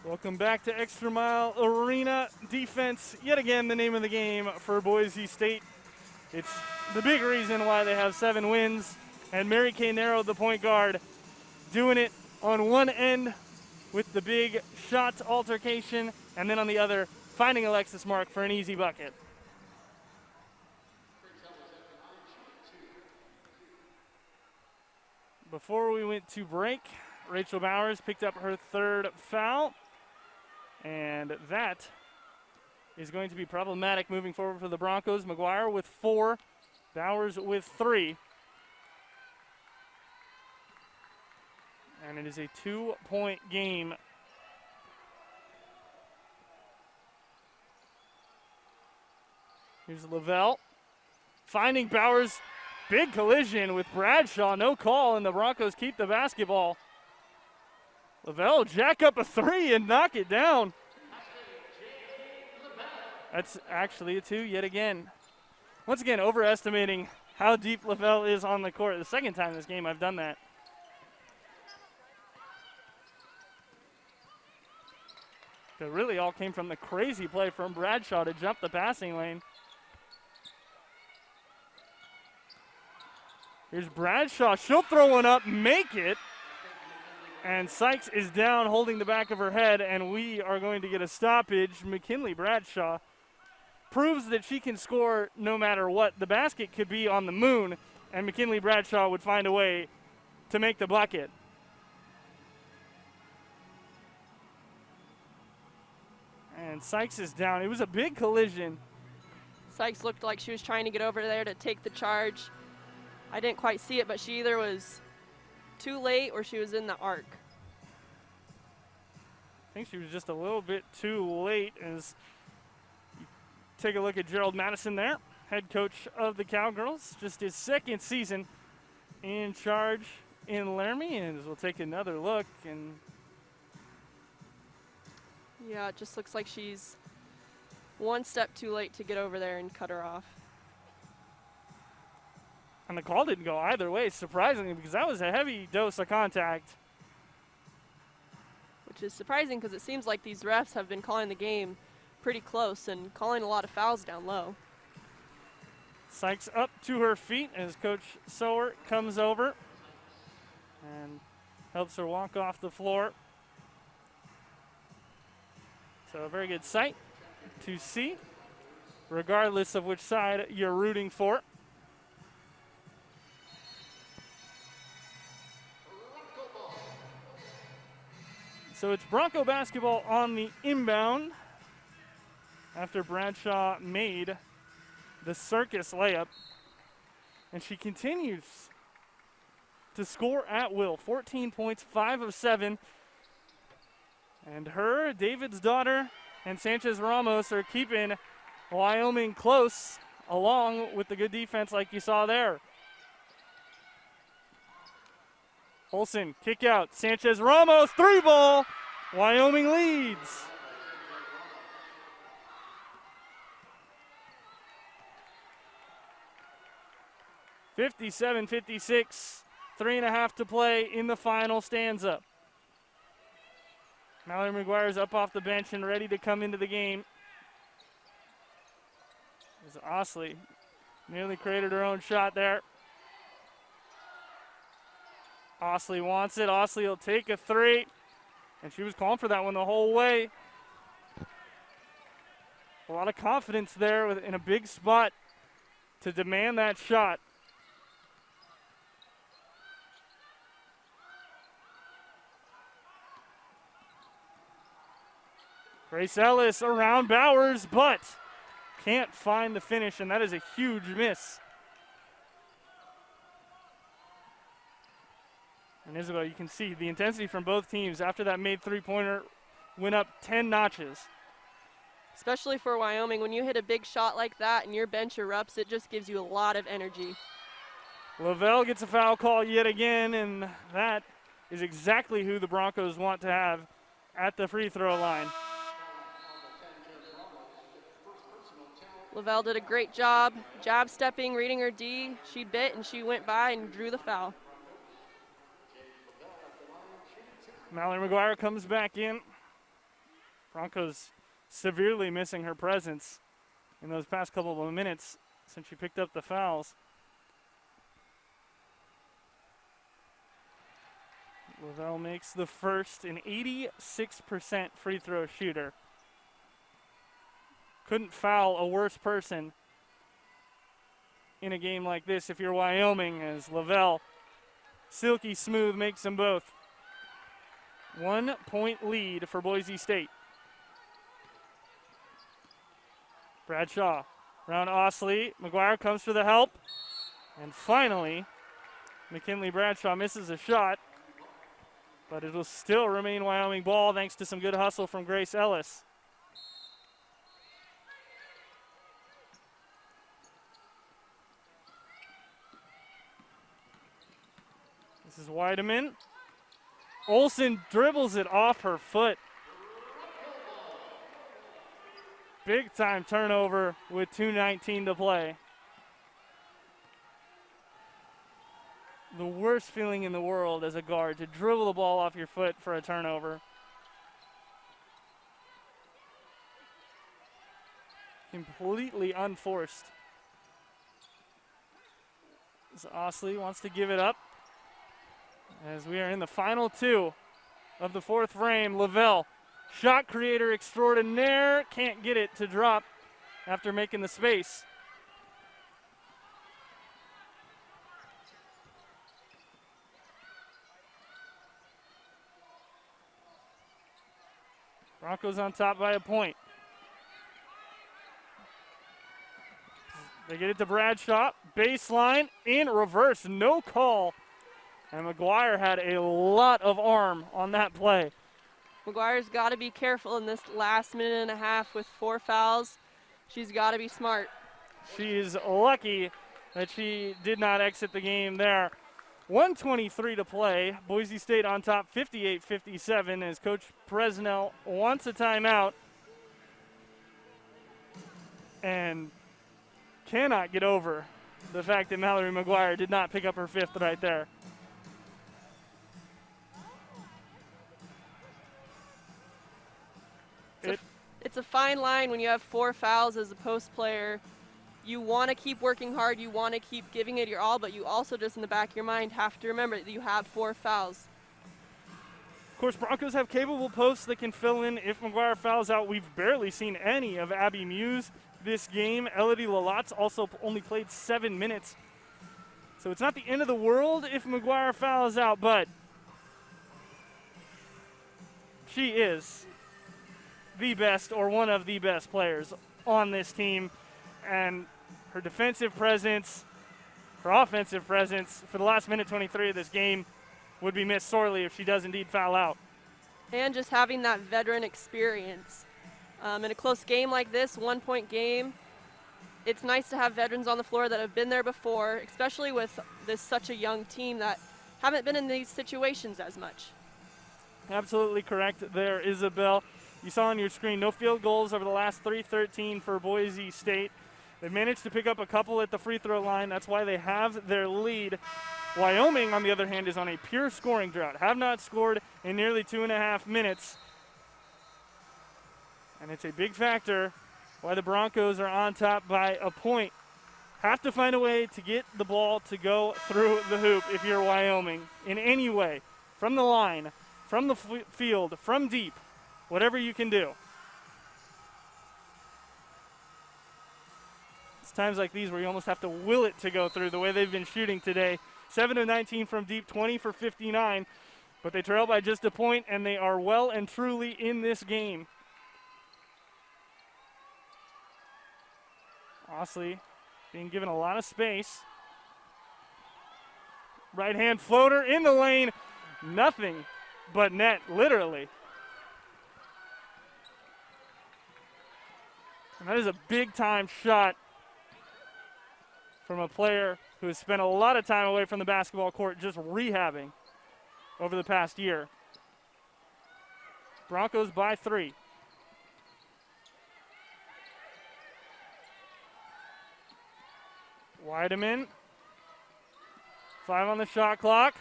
Welcome back to ExtraMile Arena. Defense, yet again, the name of the game for Boise State. It's the big reason why they have 7 wins. And Mary Kay Narrow, the point guard, doing it on one end with the big shot altercation, and then on the other, finding Alexis Mark for an easy bucket. Before we went to break, Rachel Bowers picked up her 3rd foul. And that is going to be problematic moving forward for the Broncos. McGuire with 4, Bowers with 3. And it is a 2-point game. Here's Lavelle. Finding Bowers. Big collision with Bradshaw. No call, and the Broncos keep the basketball. Lavelle jack up a 3 and knock it down. That's actually a 2 yet again. Once again, overestimating how deep Lavelle is on the court. The second time this game I've done that. It really all came from the crazy play from Bradshaw to jump the passing lane. Here's Bradshaw. She'll throw one up, make it. And Sykes is down, holding the back of her head, and we are going to get a stoppage. McKinley Bradshaw proves that she can score no matter what. The basket could be on the moon, and McKinley Bradshaw would find a way to make the bucket. And Sykes is down. It was a big collision. Sykes looked like she was trying to get over there to take the charge. I didn't quite see it, but she either was too late or she was in the arc. I think she was just a little bit too late. As you take a look at Gerald Madison there, head coach of the Cowgirls, just his 2nd season in charge in Laramie, and as we'll take another look, and yeah, it just looks like she's one step too late to get over there and cut her off. And the call didn't go either way, surprisingly, because that was a heavy dose of contact. Which is surprising because it seems like these refs have been calling the game pretty close and calling a lot of fouls down low. Sykes up to her feet as Coach Sower comes over and helps her walk off the floor. So a very good sight to see, regardless of which side you're rooting for. So it's Bronco basketball on the inbound after Bradshaw made the circus layup. And she continues to score at will. 14 points, 5 of 7. And her, David's daughter, and Sanchez Ramos are keeping Wyoming close, along with the good defense like you saw there. Olsen, kick out. Sanchez Ramos, 3-ball. Wyoming leads. (57-56). 3.5 to play in the final stanza. Mallory McGuire's up off the bench and ready to come into the game. As Osley nearly created her own shot there. Osley wants it. Osley will take a three. And she was calling for that one the whole way. A lot of confidence there in a big spot to demand that shot. Grace Ellis around Bowers, but can't find the finish, and that is a huge miss. And Isabel, you can see the intensity from both teams after that made three-pointer went up 10 notches. Especially for Wyoming, when you hit a big shot like that and your bench erupts, it just gives you a lot of energy. Lavelle gets a foul call yet again, and that is exactly who the Broncos want to have at the free throw line. Lavelle did a great job jab stepping, reading her D. She bit and she went by and drew the foul. Mallory McGuire comes back in. Broncos severely missing her presence in those past couple of minutes since she picked up the fouls. Lavelle makes the first, an 86% free throw shooter. Couldn't foul a worse person in a game like this if you're Wyoming, as Lavelle, silky smooth, makes them both. 1 point lead for Boise State. Bradshaw around Osley. McGuire comes for the help. And finally, McKinley Bradshaw misses a shot. But it'll still remain Wyoming ball thanks to some good hustle from Grace Ellis. This is Weideman. Olsen dribbles it off her foot. Big time turnover with 2:19 to play. The worst feeling in the world as a guard to dribble the ball off your foot for a turnover. Completely unforced. As Osley wants to give it up. As we are in the final two of the fourth frame, Lavelle, shot creator extraordinaire, can't get it to drop after making the space. Broncos on top by a point. They get it to Bradshaw, baseline, in reverse, no call. And McGuire had a lot of arm on that play. McGuire's got to be careful in this last minute and a half with 4 fouls. She's got to be smart. She's lucky that she did not exit the game there. 1:23 to play. Boise State on top 58-57 as Coach Presnell wants a timeout and cannot get over the fact that Mallory McGuire did not pick up her 5th right there. It's a fine line when you have 4 fouls as a post player. You want to keep working hard, you want to keep giving it your all, but you also just in the back of your mind have to remember that you have 4 fouls. Of course, Broncos have capable posts that can fill in if McGuire fouls out. We've barely seen any of Abby Muse this game. Elodie Lalat's also only played 7 minutes. So it's not the end of the world if McGuire fouls out, but she is the best or one of the best players on this team. And her defensive presence, her offensive presence for the last minute 23 of this game would be missed sorely if she does indeed foul out. And just having that veteran experience. In a close game like this, 1-point game, it's nice to have veterans on the floor that have been there before, especially with this such a young team that haven't been in these situations as much. Absolutely correct there, Isabel. You saw on your screen no field goals over the last 3:13 for Boise State. They managed to pick up a couple at the free throw line. That's why they have their lead. Wyoming, on the other hand, is on a pure scoring drought. Have not scored in nearly 2.5 minutes. And it's a big factor why the Broncos are on top by a point. Have to find a way to get the ball to go through the hoop if you're Wyoming in any way. From the line, from the field, from deep, whatever you can do. It's times like these where you almost have to will it to go through the way they've been shooting today. 7 of 19 from deep, 20 for 59. But they trail by just a point, and they are well and truly in this game. Osley being given a lot of space. Right hand floater in the lane. Nothing but net, literally. And that is a big time shot from a player who has spent a lot of time away from the basketball court just rehabbing over the past year. Broncos by 3. Weideman. 5 on the shot clock.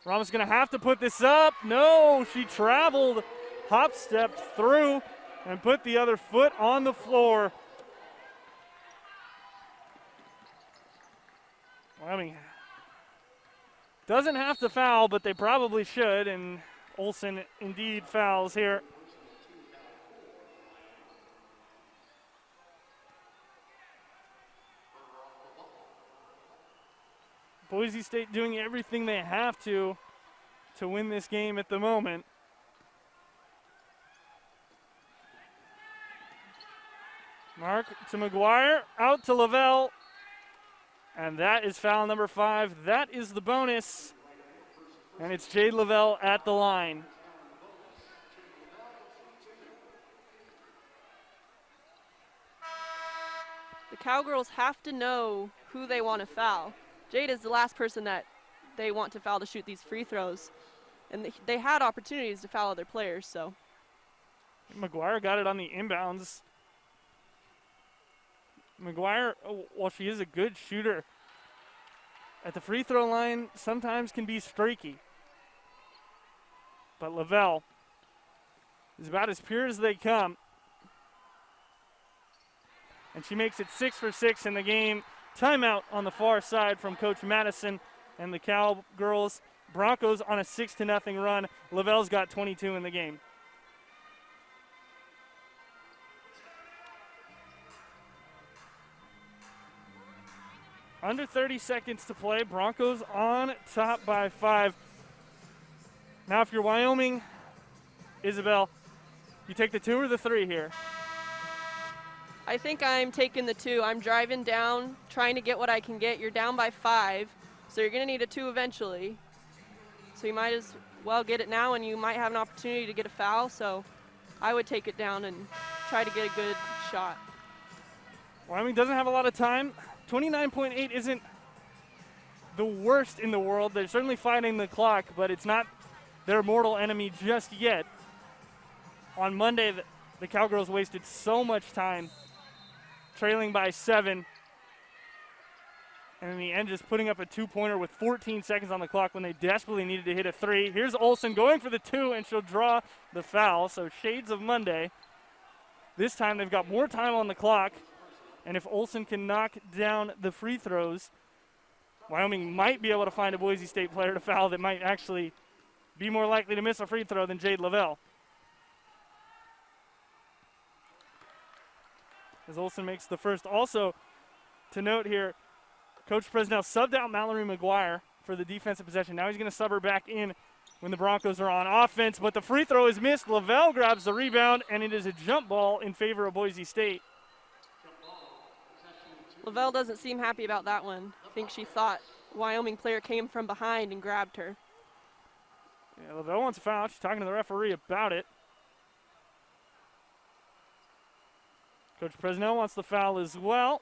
Ramos going to have to put this up. No, she traveled, hop stepped through, and put the other foot on the floor. Wyoming doesn't have to foul, but they probably should, and Olsen indeed fouls here. Boise State doing everything they have to win this game at the moment. Mark to McGuire, out to Lavelle, and that is foul number 5. That is the bonus, and it's Jade Lavelle at the line. The Cowgirls have to know who they want to foul. Jade is the last person that they want to foul to shoot these free throws. And they had opportunities to foul other players, so. McGuire got it on the inbounds. McGuire, while she is a good shooter, at the free throw line sometimes can be streaky. But Lavelle is about as pure as they come. And she makes it 6 for 6 in the game. Timeout on the far side from Coach Madison and the Cowgirls. Broncos on a 6-0 run. Lavelle's got 22 in the game. Under 30 seconds to play. Broncos on top by 5. Now if you're Wyoming, Isabel, you take the 2 or the 3 here? I think I'm taking the 2. I'm driving down, trying to get what I can get. You're down by 5, so you're going to need a 2 eventually. So you might as well get it now, and you might have an opportunity to get a foul. So I would take it down and try to get a good shot. Wyoming doesn't have a lot of time. 29.8 isn't the worst in the world. They're certainly fighting the clock, but it's not their mortal enemy just yet. On Monday, the Cowgirls wasted so much time trailing by 7, and in the end just putting up a 2-pointer with 14 seconds on the clock when they desperately needed to hit a 3. Here's Olsen going for the 2, and she'll draw the foul, so shades of Monday. This time they've got more time on the clock, and if Olsen can knock down the free throws, Wyoming might be able to find a Boise State player to foul that might actually be more likely to miss a free throw than Jade Lavelle. As Olsen makes the first. Also, to note here, Coach Presnell subbed out Mallory McGuire for the defensive possession. Now he's going to sub her back in when the Broncos are on offense, but the free throw is missed. Lavelle grabs the rebound, and it is a jump ball in favor of Boise State. Lavelle doesn't seem happy about that one. I think she thought Wyoming player came from behind and grabbed her. Yeah, Lavelle wants a foul. She's talking to the referee about it. Coach Presnell wants the foul as well.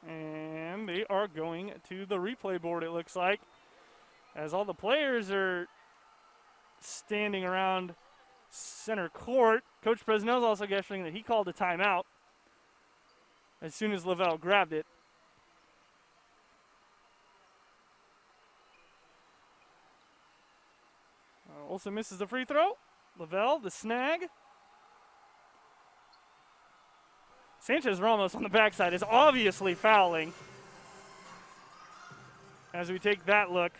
And they are going to the replay board, it looks like, as all the players are standing around center court. Coach Presnell's also gesturing that he called a timeout as soon as Lavelle grabbed it. Olsen misses the free throw. Lavelle, the snag. Sanchez Ramos on the backside is obviously fouling. As we take that look,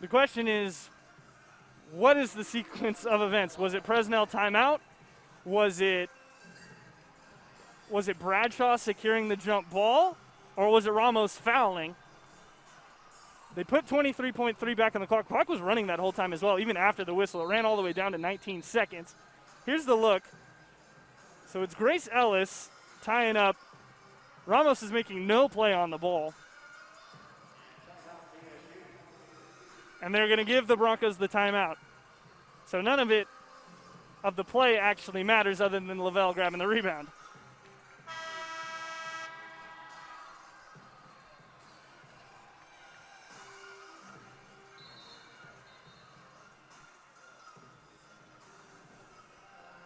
the question is, what is the sequence of events? Was it Presnell timeout? Was it Bradshaw securing the jump ball? Or was it Ramos fouling? They put 23.3 back on the clock. Clock was running that whole time as well, even after the whistle. It ran all the way down to 19 seconds. Here's the look. So it's Grace Ellis tying up. Ramos is making no play on the ball. And they're going to give the Broncos the timeout. So none of the play actually matters other than Lavelle grabbing the rebound.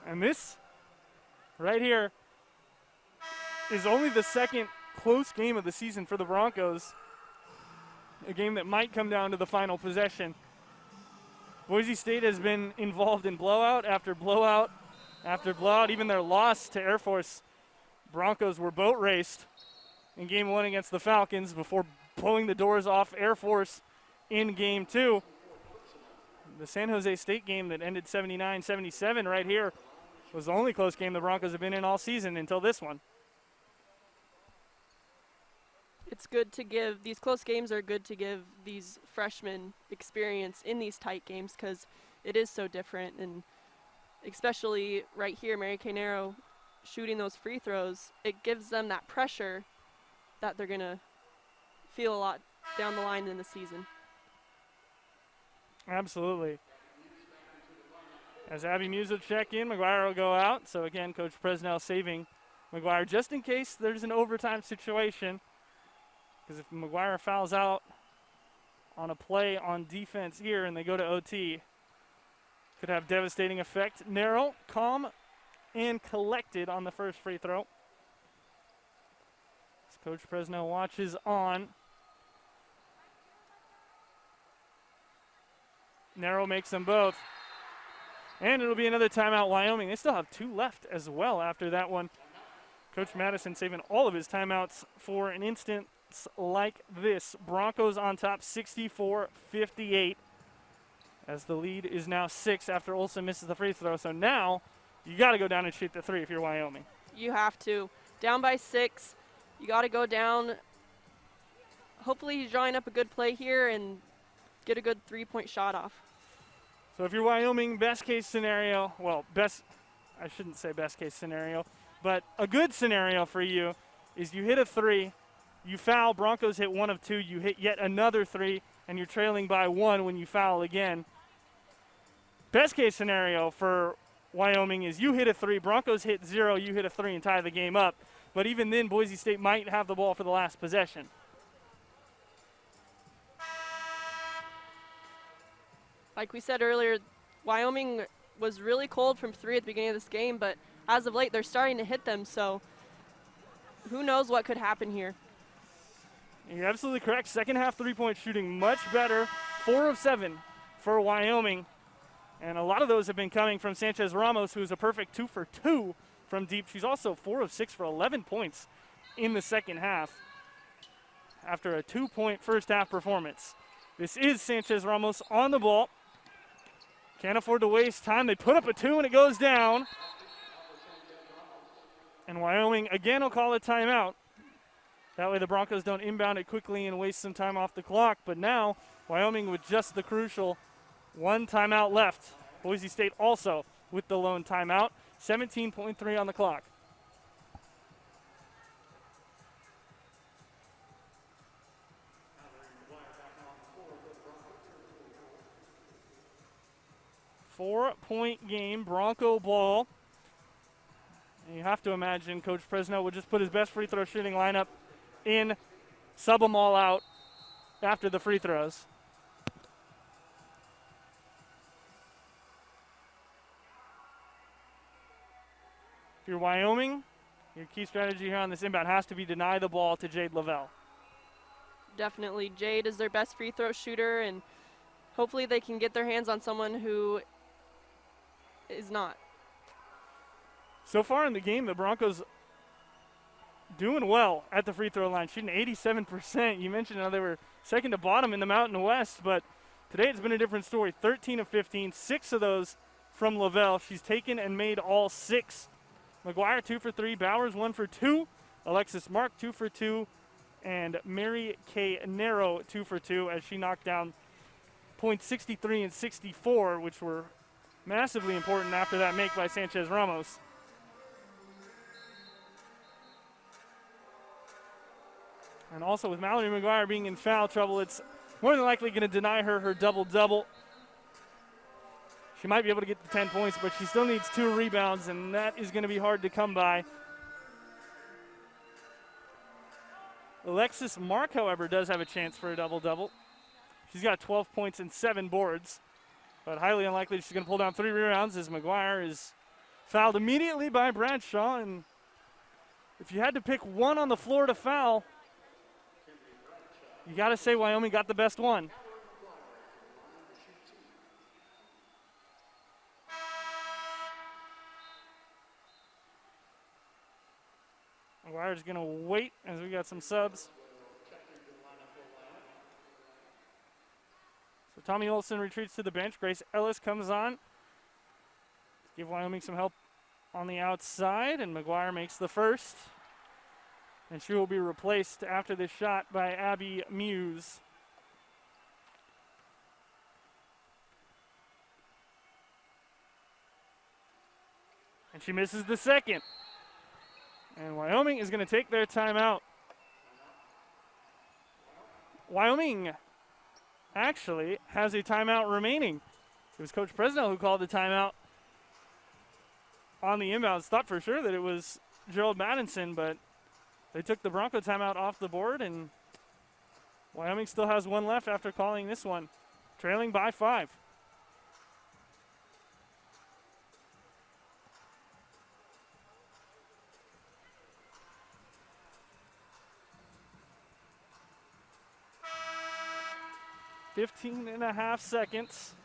And this right here is only the second close game of the season for the Broncos. A game that might come down to the final possession. Boise State has been involved in blowout after blowout after blowout. Even their loss to Air Force, Broncos were boat raced in game 1 against the Falcons before blowing the doors off Air Force in game 2. The San Jose State game that ended 79-77 right here was the only close game the Broncos have been in all season until this one. It's good to give, these close games are good to give these freshmen experience in these tight games because it is so different. And especially right here, Mary Kay Nero shooting those free throws, it gives them that pressure that they're going to feel a lot down the line in the season. Absolutely. As Abby Muse will check in, McGuire will go out. So again, Coach Presnell saving McGuire just in case there's an overtime situation. Because if McGuire fouls out on a play on defense here and they go to OT, could have devastating effect. Nero, calm and collected on the first free throw. As Coach Presnell watches on. Nero makes them both. And it'll be another timeout, Wyoming. They still have 2 left as well after that one. Coach Madison saving all of his timeouts for an instance like this. Broncos on top 64-58 as the lead is now 6 after Olsen misses the free throw. So now you got to go down and shoot the 3 if you're Wyoming. You have to. Down by 6. You got to go down. Hopefully he's drawing up a good play here and get a good 3-point shot off. So if you're Wyoming, best case scenario, I shouldn't say best case scenario, but a good scenario for you is you hit a 3, you foul, Broncos hit 1 of 2, you hit yet another 3, and you're trailing by 1 when you foul again. Best case scenario for Wyoming is you hit a 3, Broncos hit 0, you hit a 3 and tie the game up. But even then, Boise State might have the ball for the last possession. Like we said earlier, Wyoming was really cold from 3 at the beginning of this game, but as of late, they're starting to hit them, so who knows what could happen here. You're absolutely correct. Second half three-point shooting much better. 4 of 7 for Wyoming. And a lot of those have been coming from Sanchez Ramos, who's a perfect 2 for 2 from deep. She's also 4 of 6 for 11 points in the second half after a 2-point first half performance. This is Sanchez Ramos on the ball. Can't afford to waste time. They put up a 2 and it goes down. And Wyoming again will call a timeout. That way the Broncos don't inbound it quickly and waste some time off the clock. But now Wyoming with just the crucial 1 timeout left. Boise State also with the lone timeout. 17.3 on the clock. Four-point game, Bronco ball. And you have to imagine Coach Presnell would just put his best free throw shooting lineup in, sub them all out after the free throws. If you're Wyoming, your key strategy here on this inbound has to be deny the ball to Jade Lavelle. Definitely. Jade is their best free throw shooter, and hopefully they can get their hands on someone who is not. So far in the game, the Broncos doing well at the free throw line, shooting 87%. You mentioned how they were second to bottom in the Mountain West, but today it's been a different story. 13 of 15, 6 of those from Lavelle. She's taken and made all 6. McGuire 2 for 3, Bowers 1 for 2, Alexis Mark 2 for 2, and Mary Kay Nero 2 for 2 as she knocked down points 63 and 64, which were massively important after that make by Sanchez Ramos. And also with Mallory McGuire being in foul trouble, it's more than likely going to deny her double-double. She might be able to get the 10 points, but she still needs 2 rebounds, and that is going to be hard to come by. Alexis Mark, however, does have a chance for a double-double. She's got 12 points and 7 boards, but highly unlikely she's going to pull down 3 rebounds as McGuire is fouled immediately by Bradshaw. And if you had to pick one on the floor to foul, you got to say Wyoming got the best one. McGuire's going to wait as we got some subs. So Tommy Olson retreats to the bench. Grace Ellis comes on. Give Wyoming some help on the outside, and McGuire makes the first. And she will be replaced after this shot by Abby Muse. And she misses the second. And Wyoming is going to take their timeout. Wyoming actually has a timeout remaining. It was Coach Presnell who called the timeout on the inbounds. Thought for sure that it was Gerald Madison, but they took the Bronco timeout off the board, and Wyoming still has one left after calling this one, trailing by 5. .5 seconds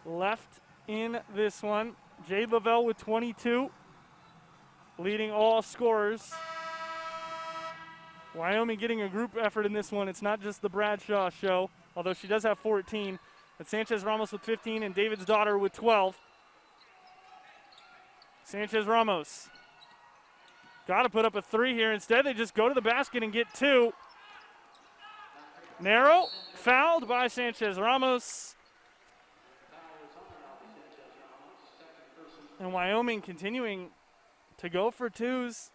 left in this one. Jade Lavelle with 22, leading all scorers. Wyoming getting a group effort in this one. It's not just the Bradshaw show, although she does have 14. But Sanchez Ramos with 15 and David's daughter with 12. Sanchez Ramos got to put up a 3 here. Instead, they just go to the basket and get 2. Narrow, fouled by Sanchez Ramos. And Wyoming continuing to go for 2s.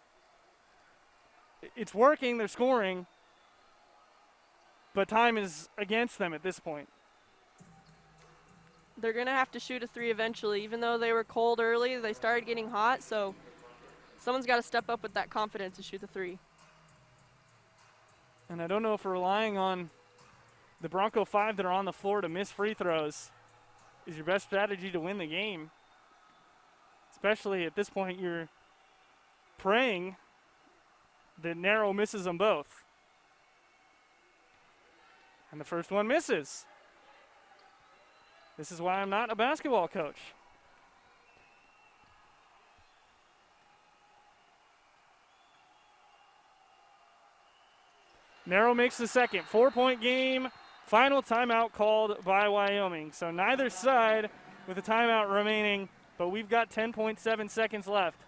It's working, they're scoring, but time is against them at this point. They're going to have to shoot a 3 eventually. Even though they were cold early, they started getting hot, so someone's got to step up with that confidence to shoot the 3. And I don't know if we're relying on the Bronco 5 that are on the floor to miss free throws is your best strategy to win the game. Especially at this point, you're praying that Narrow misses them both. And the first one misses. This is why I'm not a basketball coach. Narrow makes the second. 4-point game. Final timeout called by Wyoming. So neither side with a timeout remaining, but we've got 10.7 seconds left.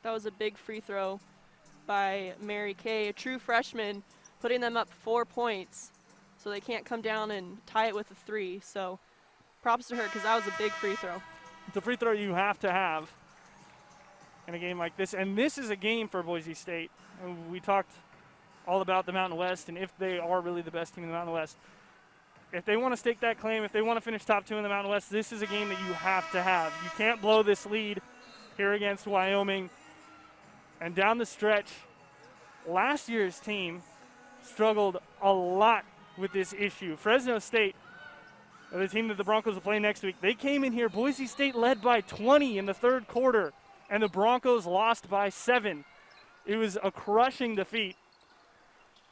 That was a big free throw by Mary Kay, a true freshman, putting them up 4 points. So they can't come down and tie it with a 3. So props to her because that was a big free throw. It's a free throw you have to have in a game like this. And this is a game for Boise State. We talked all about the Mountain West and if they are really the best team in the Mountain West. If they want to stake that claim, if they want to finish top 2 in the Mountain West, this is a game that you have to have. You can't blow this lead here against Wyoming. And down the stretch, last year's team struggled a lot with this issue. Fresno State the team that the Broncos will play next week. They came in here, Boise State led by 20 in the third quarter, and the Broncos lost by 7. It was a crushing defeat.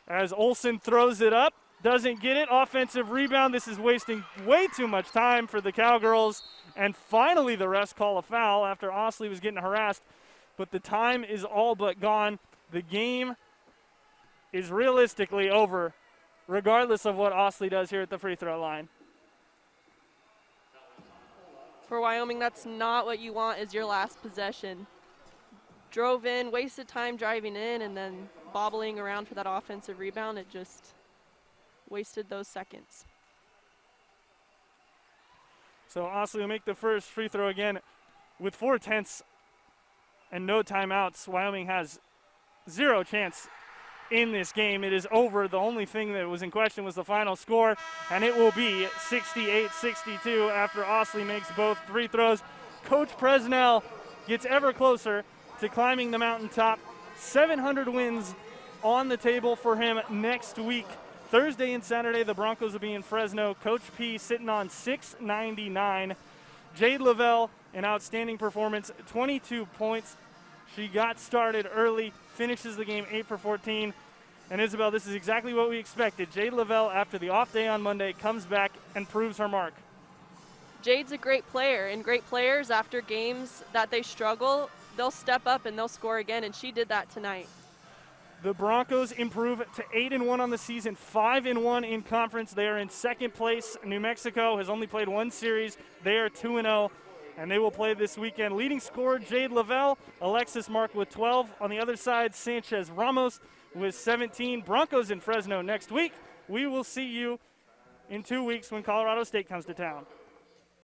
As Olsen throws it up, doesn't get it. Offensive rebound. This is wasting way too much time for the Cowgirls. And finally the refs call a foul after Osley was getting harassed. But the time is all but gone. The game is realistically over, regardless of what Osley does here at the free throw line. For Wyoming, that's not what you want as your last possession. Drove in, wasted time driving in, and then bobbling around for that offensive rebound. It just wasted those seconds. So Osley will make the first free throw again with 4/10 and no timeouts. Wyoming has 0 chance in this game. It is over. The only thing that was in question was the final score, and it will be 68-62 after Osley makes both free throws. Coach Presnell gets ever closer to climbing the mountaintop. 700 wins on the table for him next week. Thursday and Saturday, the Broncos will be in Fresno. Coach P sitting on 699. Jade Lavelle, an outstanding performance, 22 points. She got started early, finishes the game 8 for 14. And Isabel, this is exactly what we expected. Jade Lavelle, after the off day on Monday, comes back and proves her mark. Jade's a great player, and great players, after games that they struggle, they'll step up and they'll score again, and she did that tonight. The Broncos improve to 8-1 on the season, 5-1 in conference. They are in second place. New Mexico has only played 1 series. They are 2-0, and they will play this weekend. Leading scorer, Jade Lavelle. Alexis Mark with 12. On the other side, Sanchez Ramos with 17. Broncos in Fresno next week. We will see you in 2 weeks when Colorado State comes to town.